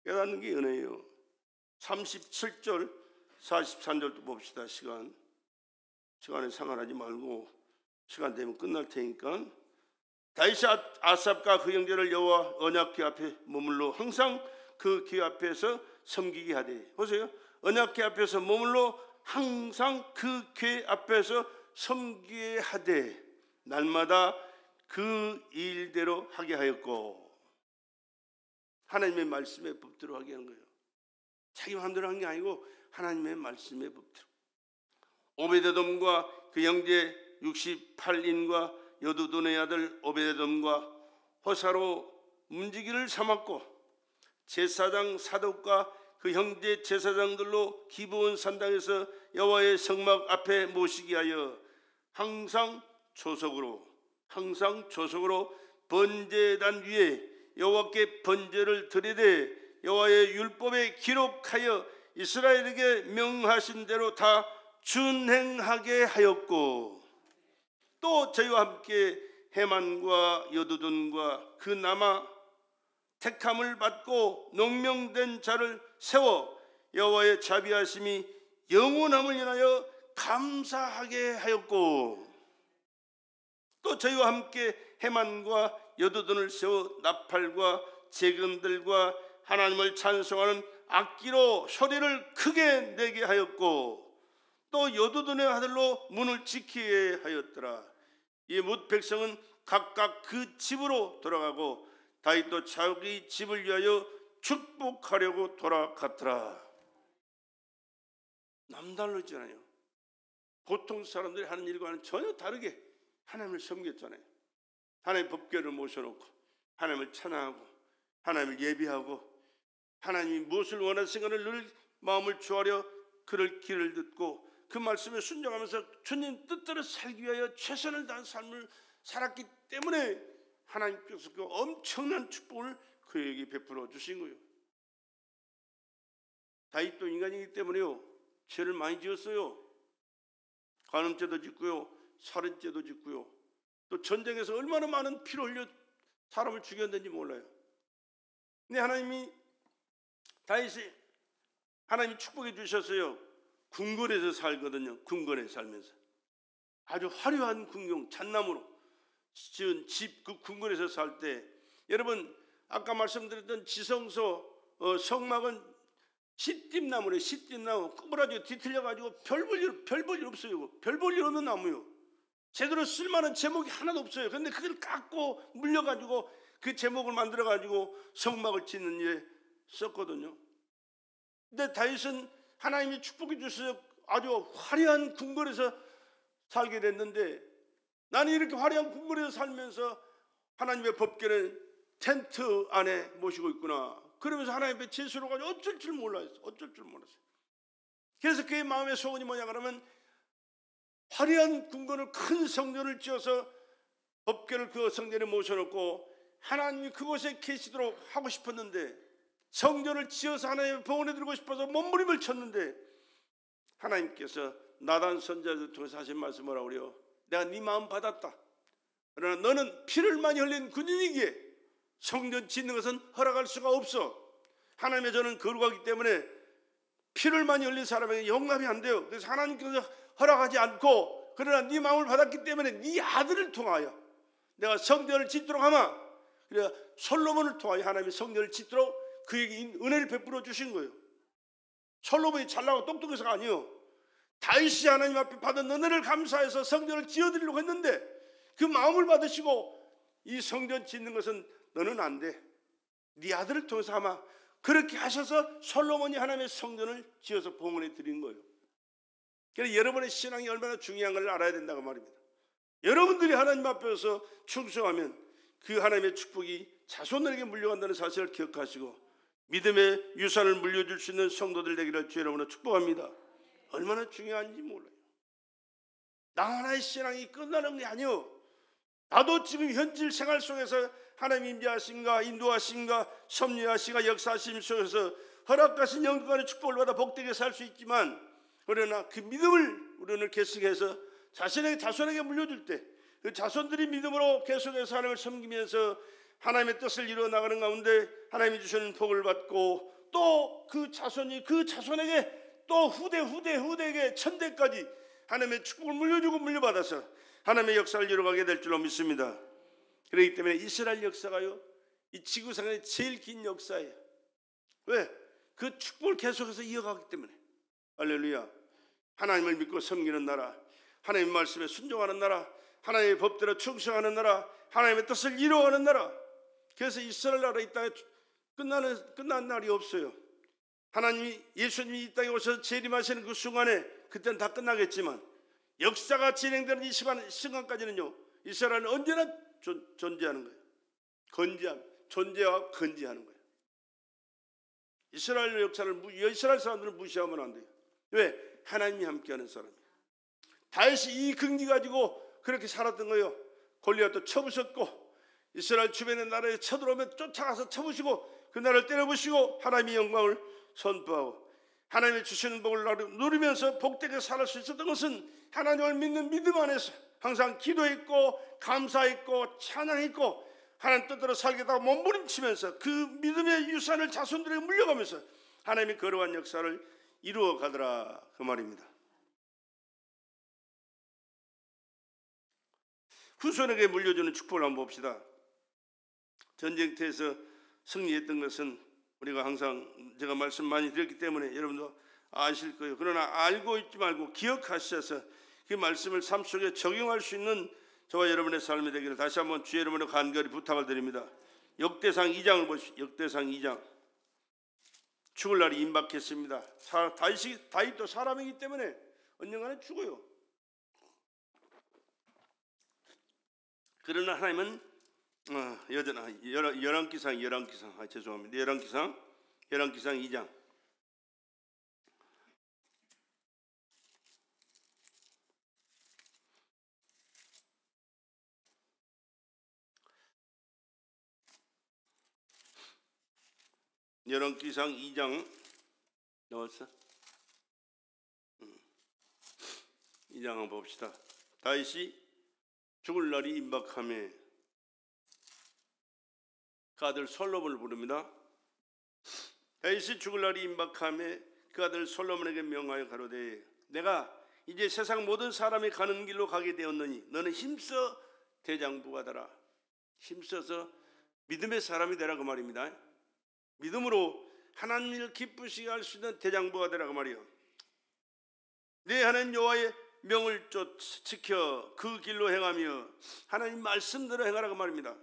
깨닫는 게 은혜예요. 37절 43절도 봅시다. 시간에 상관하지 말고 시간 되면 끝날 테니까. 다윗이 아삽과 그 형제를 여호와 언약궤 앞에 머물러 항상 그 궤 앞에서 섬기게 하되. 보세요. 언약궤 앞에서 머물러 항상 그 궤 앞에서 섬기게 하되 날마다 그 일대로 하게 하였고. 하나님의 말씀의 법대로 하게 하는 거예요. 자기 마음대로 한 게 아니고 하나님의 말씀의 법대로. 오베데돔과 그 형제 68인과 여두둔의 아들 오베데돔과 호사로 문지기를 삼았고 제사장 사독과 그 형제 제사장들로 기브온 산당에서 여호와의 성막 앞에 모시게 하여 항상 조석으로 번제단 위에 여호와께 번제를 드리되 여호와의 율법에 기록하여 이스라엘에게 명하신 대로 다 준행하게 하였고. 또 저희와 함께 해만과 여두둔과 그 남아 택함을 받고 농명된 자를 세워 여호와의 자비하심이 영원함을 인하여 감사하게 하였고. 또 저희와 함께 해만과 여두둔을 세워 나팔과 재금들과 하나님을 찬송하는 악기로 소리를 크게 내게 하였고 또 여두둔의 아들로 문을 지키게 하였더라. 이 뭇 백성은 각각 그 집으로 돌아가고 다윗도 자기 집을 위하여 축복하려고 돌아갔더라. 남달랐잖아요. 보통 사람들이 하는 일과는 전혀 다르게 하나님을 섬겼잖아요. 하나님의 법궤를 모셔놓고 하나님을 찬양하고 하나님을 예비하고 하나님이 무엇을 원하시는가를 늘 마음을 주하려 그를 길을 듣고 그 말씀에 순종하면서 주님 뜻대로 살기 위하여 최선을 다한 삶을 살았기 때문에 하나님께서 그 엄청난 축복을 그에게 베풀어 주신 거예요. 다윗도 인간이기 때문에요 죄를 많이 지었어요. 간음죄도 짓고요, 살인죄도 짓고요, 또 전쟁에서 얼마나 많은 피를 흘려 사람을 죽였는지 몰라요. 근데 하나님이 축복해 주셨어요. 궁궐에서 살거든요. 궁궐에 살면서 아주 화려한 궁경, 잣나무로 지은 집, 그 궁궐에서 살 때 여러분 아까 말씀드렸던 지성소 성막은 시띠나무래. 시띠나무 꾸부라지고 뒤틀려가지고 별 볼 일 없어요. 별 볼 일 없는 나무요. 제대로 쓸만한 제목이 하나도 없어요. 그런데 그걸 깎고 물려가지고 그 제목을 만들어가지고 성막을 짓는 일에 썼거든요. 근데 다윗은 하나님이 축복해 주셔서 아주 화려한 궁궐에서 살게 됐는데, 나는 이렇게 화려한 궁궐에서 살면서 하나님의 법궤는 텐트 안에 모시고 있구나. 그러면서 하나님의 제수로 가지고 어쩔 줄 몰랐어요. 그래서 그의 마음의 소원이 뭐냐 그러면, 화려한 궁궐을, 큰 성전을 지어서 법궤를 그 성전에 모셔놓고 하나님이 그곳에 계시도록 하고 싶었는데, 성전을 지어서 하나님의 봉헌에 드리고 싶어서 몸부림을 쳤는데, 하나님께서 나단 선지자를 통해서 하신 말씀 뭐라고 그래요? 내가 네 마음 받았다. 그러나 너는 피를 많이 흘린 군인이기에 성전 짓는 것은 허락할 수가 없어. 하나님의 저는 거룩하기 때문에 피를 많이 흘린 사람에게 영감이 안 돼요. 그래서 하나님께서 허락하지 않고, 그러나 네 마음을 받았기 때문에 네 아들을 통하여 내가 성전을 짓도록 하마. 그래서 솔로몬을 통하여 하나님이 성전을 짓도록 그에게 은혜를 베풀어 주신 거예요. 솔로몬이 잘나고 똑똑해서가 아니요, 다윗이 하나님 앞에 받은 은혜를 감사해서 성전을 지어드리려고 했는데, 그 마음을 받으시고 이 성전 짓는 것은 너는 안 돼, 네 아들을 통해서 하마. 그렇게 하셔서 솔로몬이 하나님의 성전을 지어서 봉헌해 드린 거예요. 그래서 여러분의 신앙이 얼마나 중요한 걸 알아야 된다고 말입니다. 여러분들이 하나님 앞에서 충성하면 그 하나님의 축복이 자손들에게 물려간다는 사실을 기억하시고, 믿음의 유산을 물려줄 수 있는 성도들 되기를 주 여러분을 축복합니다. 얼마나 중요한지 몰라요. 나 하나의 신앙이 끝나는 게 아니요, 나도 지금 현실 생활 속에서 하나님 임재하신가, 인도하신가, 섭리하신가, 역사하심 속에서 허락하신 영광의 축복을 받아 복되게 살 수 있지만, 그러나 그 믿음을 우리는 계속해서 자손에게 물려줄 때, 그 자손들이 믿음으로 계속해서 하나님을 섬기면서 하나님의 뜻을 이루어 나가는 가운데 하나님이 주시는 복을 받고, 또 그 자손이 그 자손에게 또 후대에게 천대까지 하나님의 축복을 물려주고 물려받아서 하나님의 역사를 이루어가게 될 줄로 믿습니다. 그렇기 때문에 이스라엘 역사가요, 이 지구상의 제일 긴 역사예요. 왜? 그 축복을 계속해서 이어가기 때문에. 할렐루야. 하나님을 믿고 섬기는 나라, 하나님의 말씀에 순종하는 나라, 하나님의 법대로 충성하는 나라, 하나님의 뜻을 이루어가는 나라. 그래서 이스라엘 나라 이 땅에 끝난 날이 없어요. 하나님이, 예수님이 이 땅에 오셔서 재림하시는 그 순간에, 그때는 다 끝나겠지만 역사가 진행되는 이 시간까지는요, 이스라엘은 언제나 존재하는 거예요. 존재와 건재하는 거예요. 이스라엘 역사를, 이스라엘 사람들을 무시하면 안 돼요. 왜? 하나님이 함께하는 사람이에요. 다윗이 이 근기 가지고 그렇게 살았던 거예요. 골리앗도 쳐부셨고, 이스라엘 주변의 나라에 쳐들어오면 쫓아가서 쳐부시고, 그 나라를 때려부시고 하나님의 영광을 선포하고, 하나님의 주시는 복을 누리면서 복되게 살 수 있었던 것은 하나님을 믿는 믿음 안에서 항상 기도했고 감사했고 찬양했고 하나님 뜻대로 살겠다고 몸부림치면서 그 믿음의 유산을 자손들에게 물려가면서 하나님의 거룩한 역사를 이루어 가더라, 그 말입니다. 후손에게 물려주는 축복을 한번 봅시다. 전쟁터에서 승리했던 것은 우리가 항상 제가 말씀 많이 드렸기 때문에 여러분도 아실 거예요. 그러나 알고 있지 말고 기억하셔서 그 말씀을 삶 속에 적용할 수 있는 저와 여러분의 삶이 되기를 다시 한번 주 여러분의 간절히 부탁을 드립니다. 역대상 2장을 보시죠. 역대상 2장. 죽을 날이 임박했습니다. 다윗도 사람이기 때문에 언젠가는 죽어요. 그러나 하나님은 열왕기상 죄송합니다. 열왕기상 2장. 열왕기상 2장 나왔어? 2장 한번 봅시다. 다윗이 죽을 날이 임박하며 그 아들 솔로몬을 부릅니다. 다윗이 죽을 날이 임박하며 그 아들 솔로몬에게 명하여 가로되, 내가 이제 세상 모든 사람이 가는 길로 가게 되었느니 너는 힘써 대장부가 되라. 힘써서 믿음의 사람이 되라, 그 말입니다. 믿음으로 하나님을 기쁘시게 할 수 있는 대장부가 되라고 말이요. 내 하나님 여호와의 명을 지켜 그 길로 행하며 하나님 말씀대로 행하라고 말입니다.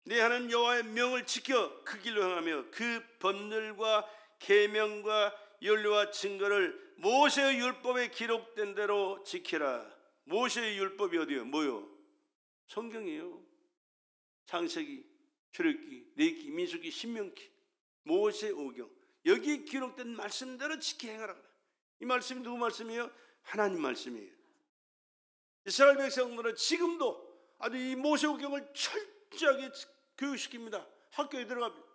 내 하나님 여호와의 명을 지켜 그 길로 행하며 그 법률과 계명과 율례와 증거를 모세의 율법에 기록된 대로 지키라. 모세의 율법이 어디요? 뭐요? 성경이에요. 창세기, 출애굽기, 레위기, 민수기, 신명기, 모세 오경, 여기에 기록된 말씀대로 지켜 행하라. 이 말씀이 누구 말씀이에요? 하나님 말씀이에요. 이스라엘 백성들은 지금도 아주 이 모세 오경을 철저하게 교육시킵니다. 학교에 들어갑니다.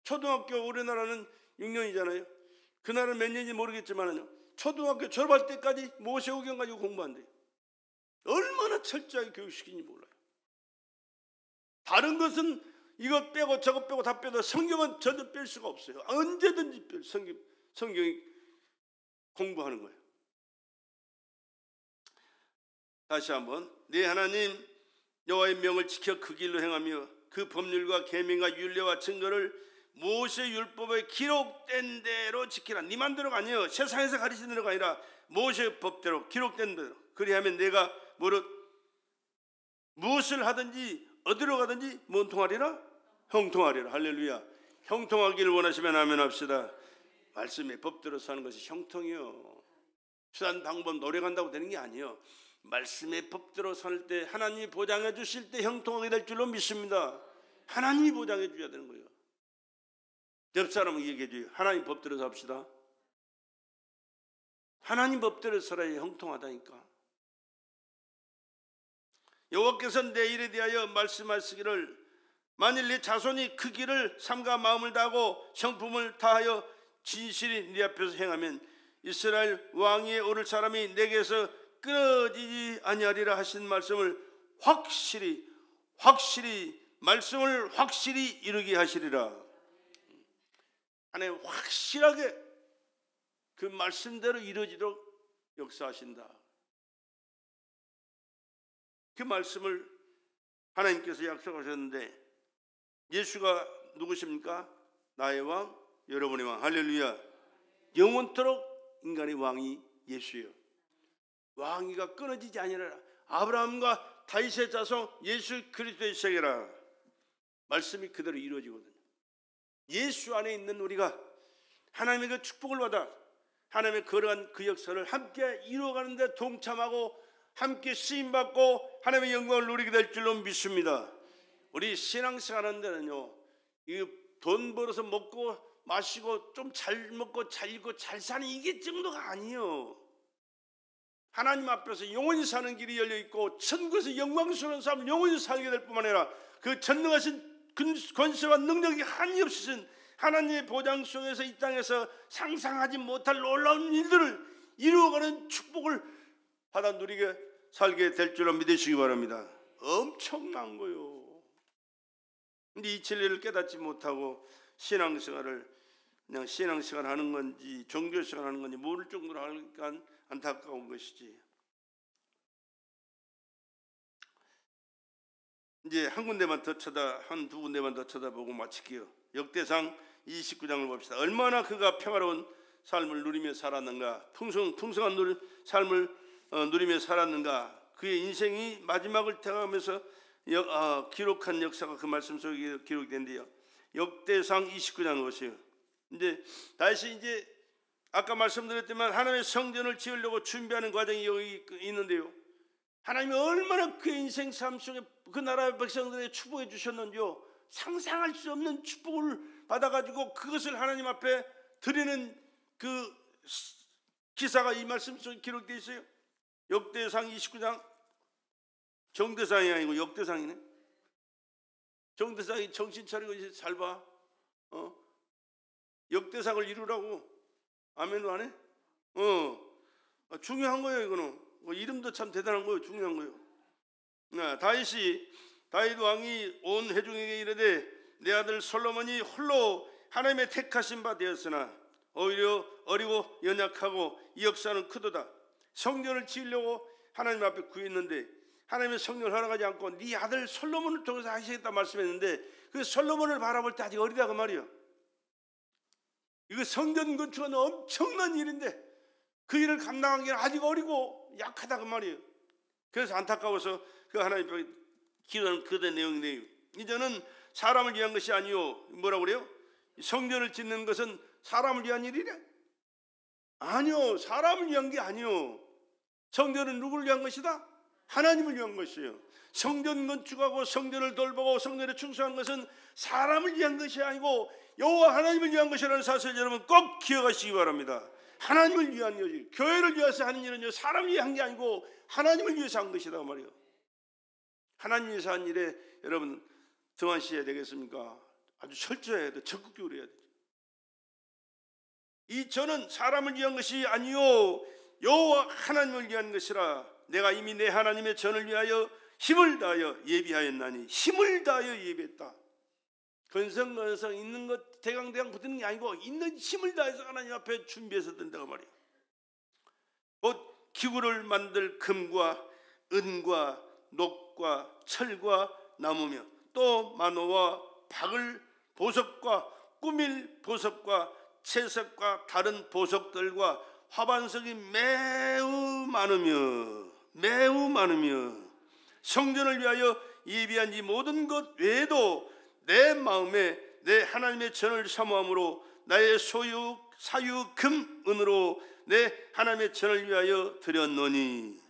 초등학교, 우리나라는 6년이잖아요. 그 나라는 몇 년인지 모르겠지만요, 초등학교 졸업할 때까지 모세 오경 가지고 공부한대요. 얼마나 철저하게 교육시키는지 몰라요. 다른 것은 이것 빼고 저것 빼고 다 빼도 성경은 전혀 뺄 수가 없어요. 언제든지 성경이 공부하는 거예요. 다시 한번, 네 하나님 여호와의 명을 지켜 그 길로 행하며 그 법률과 계명과 율례와 증거를 모세 율법에 기록된 대로 지키라. 네 맘대로가 아니에요. 세상에서 가르치는 대로가 아니라 모세 법대로 기록된 대로. 그리하면 내가 무엇을 하든지 어디로 가든지 뭔 통하리라? 형통하리라. 할렐루야. 형통하기를 원하시면 아멘 합시다. 말씀의 법대로 사는 것이 형통이요. 수단 방법 노력한다고 되는 게 아니에요. 말씀의 법대로 살 때 하나님이 보장해 주실 때 형통하게 될 줄로 믿습니다. 하나님이 보장해 줘야 되는 거예요. 옆 사람은 얘기해 줘요. 하나님 법대로 삽시다. 하나님 법대로 살아야 형통하다니까. 여호와께서 내 일에 대하여 말씀하시기를 만일 네 자손이 그 길을 삼가 마음을 다하고 성품을 다하여 진실이 네 앞에서 행하면 이스라엘 왕위에 오를 사람이 내게서 끊어지지 아니하리라 하신 말씀을 확실히 말씀을 확실히 이루게 하시리라. 하나님 확실하게 그 말씀대로 이루어지도록 역사하신다. 그 말씀을 하나님께서 약속하셨는데, 예수가 누구십니까? 나의 왕, 여러분의 왕. 할렐루야. 영원토록 인간의 왕이 예수예요. 왕위가 끊어지지 아니하라. 아브라함과 다윗의 자손 예수 그리스도의 세계라. 말씀이 그대로 이루어지거든요. 예수 안에 있는 우리가 하나님의 그 축복을 받아 하나님의 거룩한 그 역사를 함께 이루어가는 데 동참하고 함께 쓰임받고 하나님의 영광을 누리게 될 줄로 믿습니다. 우리 신앙생활 하는 데는요, 돈 벌어서 먹고 마시고 좀 잘 먹고 잘 입고 잘 사는 이게 정도가 아니에요. 하나님 앞에서 영원히 사는 길이 열려있고 천국에서 영광스러운 삶을 영원히 살게 될 뿐만 아니라 그 전능하신 권세와 능력이 한이 없으신 하나님의 보장 속에서 이 땅에서 상상하지 못할 놀라운 일들을 이루어가는 축복을 받아 누리게 살게 될 줄로 믿으시기 바랍니다. 엄청난 거요. 근데 이 진리를 깨닫지 못하고 신앙생활을 그냥 신앙생활 하는 건지 종교생활 하는 건지 모를 정도로 하니까 안타까운 것이지. 이제 한 두 군데만 더 쳐다보고 마칠게요. 역대상 29장을 봅시다. 얼마나 그가 평화로운 삶을 누리며 살았는가, 풍성한 삶을 누리며 살았는가. 그의 인생이 마지막을 태워가면서 기록한 역사가 그 말씀 속에 기록이 된대요. 역대상 29장 보세요. 이제 다시 이제 아까 말씀드렸지만 하나님의 성전을 지으려고 준비하는 과정이 여기 있는데요. 하나님이 얼마나 그의 인생 삶 속에 그 나라의 백성들에게 축복해 주셨는지요. 상상할 수 없는 축복을 받아가지고 그것을 하나님 앞에 드리는 그 기사가 이 말씀 속에 기록되어 있어요. 역대상 29장. 정대상이 아니고 역대상이네. 정대상이 정신 차리고 이제 잘 봐. 역대상을 이루라고. 아멘도 안 해? 중요한 거예요. 이거는 이름도 참 대단한 거예요. 중요한 거예요. 다윗 왕이 온 회중에게 이르되 내 아들 솔로몬이 홀로 하나님의 택하신 바 되었으나 오히려 어리고 연약하고 이 역사는 크도다. 성전을 지으려고 하나님 앞에 구했는데 하나님의 성령을 허락하지 않고 네 아들 솔로몬을 통해서 하시겠다 말씀했는데 그 솔로몬을 바라볼 때 아직 어리다고 말이요. 이거 성전 건축은 엄청난 일인데 그 일을 감당하기는 아직 어리고 약하다 그 말이에요. 그래서 안타까워서 그 하나님 앞에 기도하는 그대 내용이네요. 이제는 사람을 위한 것이 아니요, 뭐라고 그래요? 성전을 짓는 것은 사람을 위한 일이래? 아니요, 사람을 위한 게 아니요. 성전은 누구를 위한 것이다? 하나님을 위한 것이에요. 성전 건축하고 성전을 돌보고 성전에 충성한 것은 사람을 위한 것이 아니고 여호와 하나님을 위한 것이라는 사실을 여러분 꼭 기억하시기 바랍니다. 하나님을 위한 것이, 교회를 위해서 하는 일은요, 사람을 위한 게 아니고 하나님을 위해서 한 것이다 말이에요. 하나님 위해서 한 일에 여러분 등한시해야 되겠습니까? 아주 철저해야 돼. 적극적으로 해야 돼. 이 저는 사람을 위한 것이 아니요 여호와 하나님을 위한 것이라 내가 이미 내 하나님의 전을 위하여 힘을 다하여 예비하였나니. 힘을 다하여 예비했다. 건성건성 있는 것 대강대강 붙는 게 아니고 있는 힘을 다해서 하나님 앞에 준비해서 든다고 말이에요. 곧 기구를 만들 금과 은과 녹과 철과 나무며 또 만호와 박을 보석과 꾸밀 보석과 채석과 다른 보석들과 화반석이 매우 많으며 성전을 위하여 예비한 이 모든 것 외에도 내 마음에 내 하나님의 전을 사모함으로 나의 소유 사유 금 은으로 내 하나님의 전을 위하여 드렸노니.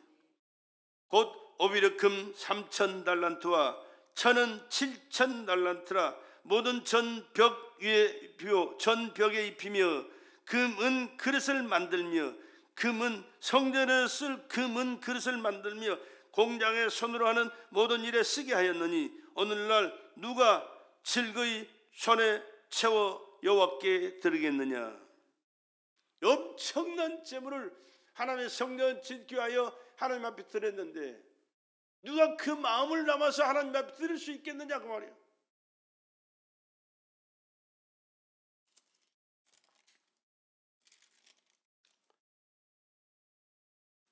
곧 오비려 금 3,000달란트와 천은 7,000달란트라. 모든 전벽 위에 비워 전벽에 입히며 금은 그릇을 만들며 금은 성전에 쓸 금은 그릇을 만들며 공장에 손으로 하는 모든 일에 쓰게 하였느니 오늘날 누가 즐거이 손에 채워 여호와께 드리겠느냐. 엄청난 재물을 하나님의 성전 짓기 위하여 하나님 앞에 드렸는데 누가 그 마음을 담아서 하나님 앞에 드릴 수 있겠느냐 그 말이에요.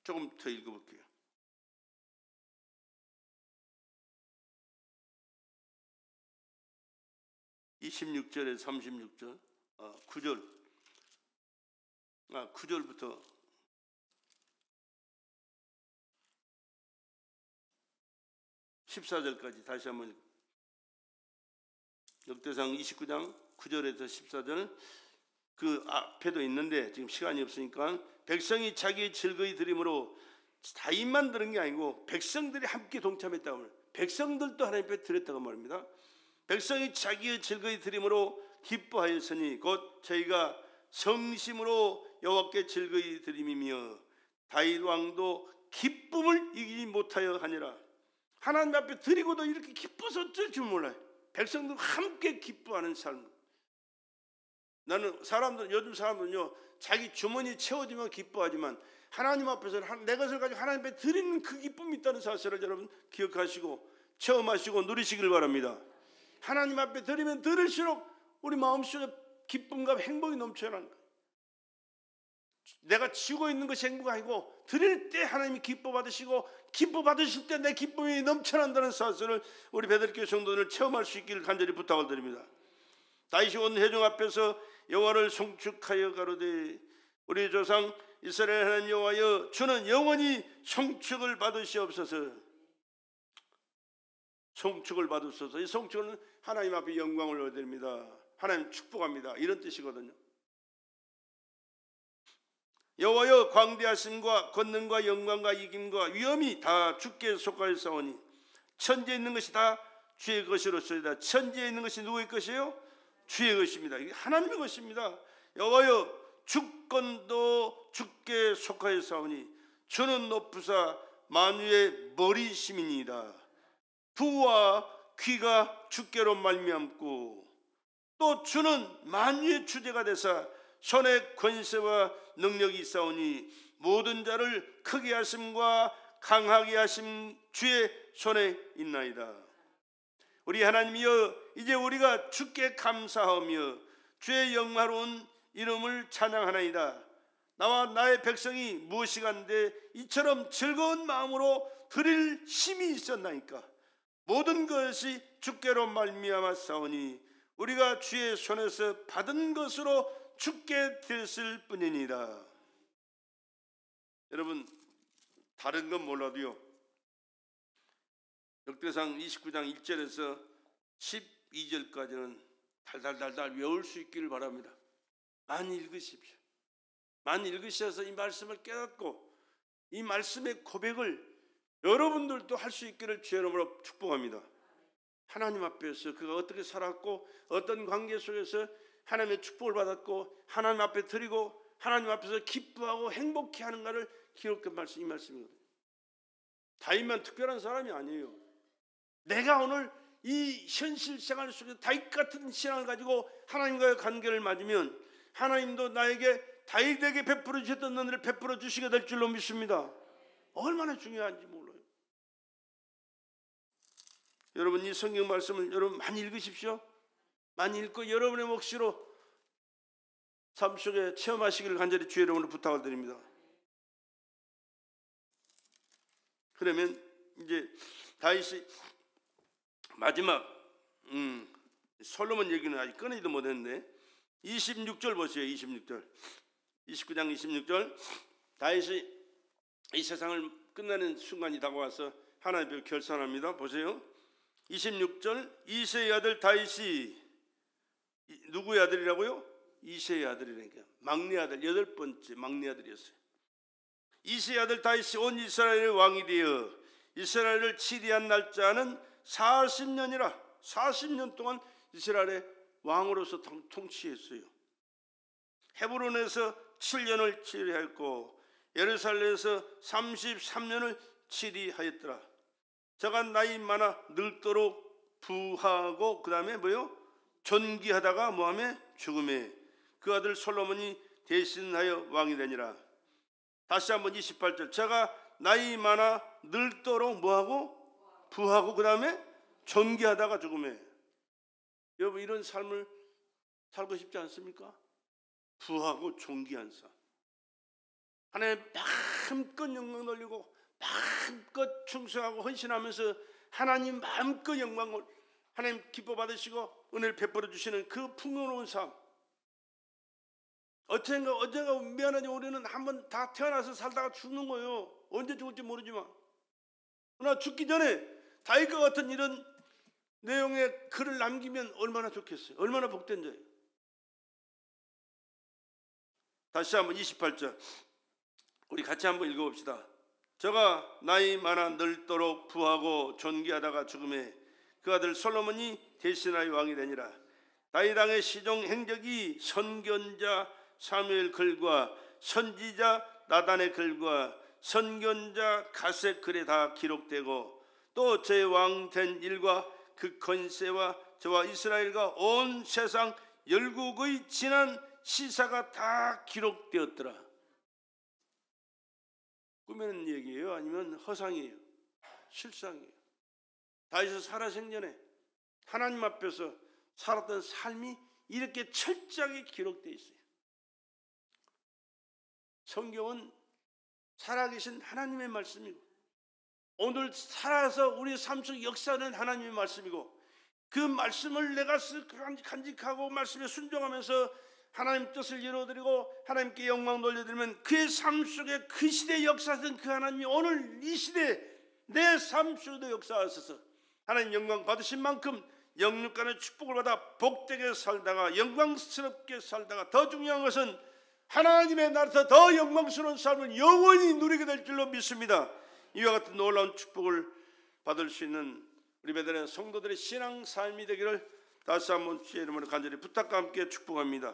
조금 더 읽어볼게요. 이 16절에 36절 9절부터 14절까지 다시 한번 역대상 29장 9절에서 14절 그 앞에도 있는데 지금 시간이 없으니까 백성이 자기 즐거이 드림으로 다인만 들은 게 아니고 백성들이 함께 동참했다고 말해요. 백성들도 하나님 앞에 드렸다고 말입니다. 백성이 자기의 즐거이 드림으로 기뻐하였으니 곧 저희가 성심으로 여호와께 즐거이 드림이며 다윗 왕도 기쁨을 이기지 못하여 하니라. 하나님 앞에 드리고도 이렇게 기뻐서 어쩔 줄 몰라요. 백성들 함께 기뻐하는 삶. 나는 요즘 사람들은요 자기 주머니 채워지면 기뻐하지만 하나님 앞에서는 내 것을 가지고 하나님 앞에 드리는 그 기쁨이 있다는 사실을 여러분 기억하시고 체험하시고 누리시길 바랍니다. 하나님 앞에 드리면 드릴수록 우리 마음속에 기쁨과 행복이 넘쳐나는 거예요. 내가 쥐고 있는 것이 행복이 아니고 드릴 때 하나님이 기뻐 받으시고 기뻐 받으실 때 내 기쁨이 넘쳐난다는 사실을 우리 베들교회 성도들 체험할 수 있기를 간절히 부탁을 드립니다. 다윗이 온 회중 앞에서 여호와를 송축하여 가로되 우리 조상 이스라엘 하나님 여호와여 주는 영원히 송축을 받으시옵소서. 송축을 받으소서. 이 송축은 하나님 앞에 영광을 얻습니다. 하나님 축복합니다. 이런 뜻이거든요. 여호와여 광대하심과 권능과 영광과 이김과 위엄이 다 주께 속하였사오니 천지에 있는 것이 다 주의 것이로소이다. 천지에 있는 것이 누구의 것이에요? 주의 것입니다. 이게 하나님의 것입니다. 여호와여 주권도 주께 속하였사오니 주는 높으사 만유의 머리심이니이다. 부와 귀가 주께로 말미암고 또 주는 만유의 주제가 되사 손에 권세와 능력이 있사오니 모든 자를 크게 하심과 강하게 하심 주의 손에 있나이다. 우리 하나님이여 이제 우리가 주께 감사하며 주의 영화로운 이름을 찬양하나이다. 나와 나의 백성이 무엇이간데 이처럼 즐거운 마음으로 드릴 힘이 있었나이까. 모든 것이 주께로 말미암았사오니 우리가 주의 손에서 받은 것으로 죽게 되었을 뿐이니라. 여러분, 다른 건 몰라도요, 역대상 29장 1절에서 12절까지는 달달달달 외울 수 있기를 바랍니다. 많이 읽으십시오. 많이 읽으셔서 이 말씀을 깨닫고 이 말씀의 고백을 여러분들도 할 수 있기를 주의 이름으로 축복합니다. 하나님 앞에서 그가 어떻게 살았고 어떤 관계 속에서 하나님의 축복을 받았고 하나님 앞에 드리고 하나님 앞에서 기뻐하고 행복해하는가를 기록한 말씀, 이 말씀이거든요. 다윗만 특별한 사람이 아니에요. 내가 오늘 이 현실 생활 속에 다윗 같은 신앙을 가지고 하나님과의 관계를 맺으면 하나님도 나에게 다윗에게 베풀어 주셨던 은혜를 베풀어 주시게 될 줄로 믿습니다. 얼마나 중요한지 몰라요. 여러분, 이 성경 말씀을 여러분 많이 읽으십시오. 많이 읽고 여러분의 몫으로 삶 속에 체험하시기를 간절히 주의 이름으로 부탁을 드립니다. 그러면 이제 다윗이 마지막 솔로몬 얘기는 아직 꺼내지도 못했는데 26절 보세요. 26절 29장 26절 다윗이 이 세상을 끝나는 순간이 다가와서 하나님 앞에 결산합니다. 보세요. 26절 이새의 아들 다윗이 누구의 아들이라고요? 이새의 아들이라니까. 막내 아들, 8번째 막내 아들이었어요. 이새의 아들 다윗이 온 이스라엘의 왕이 되어 이스라엘을 치리한 날짜는 40년이라 40년 동안 이스라엘의 왕으로서 통치했어요. 헤브론에서 7년을 치리하였고 예루살렘에서 33년을 치리하였더라. 저가 나이 많아 늙도록 부하고 그 다음에 뭐요? 존귀하다가 뭐하며 죽음에 그 아들 솔로몬이 대신하여 왕이 되니라. 다시 한번 28절 저가 나이 많아 늙도록 뭐하고? 부하고 그 다음에 존귀하다가 죽음에. 여러분, 이런 삶을 살고 싶지 않습니까? 부하고 존귀한 삶. 하나님 마음껏 영광 돌리고 마음껏 충성하고 헌신하면서 하나님 마음껏 영광을 하나님 기뻐 받으시고 은혜를 베풀어 주시는 그 풍요로운 삶. 언젠가 미안하지 우리는 한번 다 태어나서 살다가 죽는 거예요. 언제 죽을지 모르지만. 그러나 죽기 전에 다윗과 같은 이런 내용의 글을 남기면 얼마나 좋겠어요. 얼마나 복된 자예요. 다시 한번 28절 우리 같이 한번 읽어봅시다. 저가 나이 많아 늙도록 부하고 존귀하다가 죽음에 그 아들 솔로몬이 대신하여 왕이 되니라. 다윗 왕의 시종 행적이 선견자 사무엘 글과 선지자 나단의 글과 선견자 갓의 글에 다 기록되고 또 제 왕 된 일과 그 권세와 저와 이스라엘과 온 세상 열국의 지난 시사가 다 기록되었더라. 꾸미는 얘기예요? 아니면 허상이에요? 실상이에요. 다윗이 살아생전에 하나님 앞에서 살았던 삶이 이렇게 철저하게 기록되어 있어요. 성경은 살아계신 하나님의 말씀이고 오늘 살아서 우리 삶 속 역사하는 하나님의 말씀이고 그 말씀을 내가 간직하고 말씀에 순종하면서 하나님 뜻을 이루어드리고 하나님께 영광 돌려드리면 그의 삶 속에 그 시대에 역사하던 그 하나님이 오늘 이 시대에 내 삶 속에도 역사하셔서 하나님 영광 받으신 만큼 영육간의 축복을 받아 복되게 살다가 영광스럽게 살다가 더 중요한 것은 하나님의 나라에서 더 영광스러운 삶을 영원히 누리게 될 줄로 믿습니다. 이와 같은 놀라운 축복을 받을 수 있는 우리 베드레 성도들의 신앙 삶이 되기를 다시 한번 주의 이름으로 간절히 부탁과 함께 축복합니다.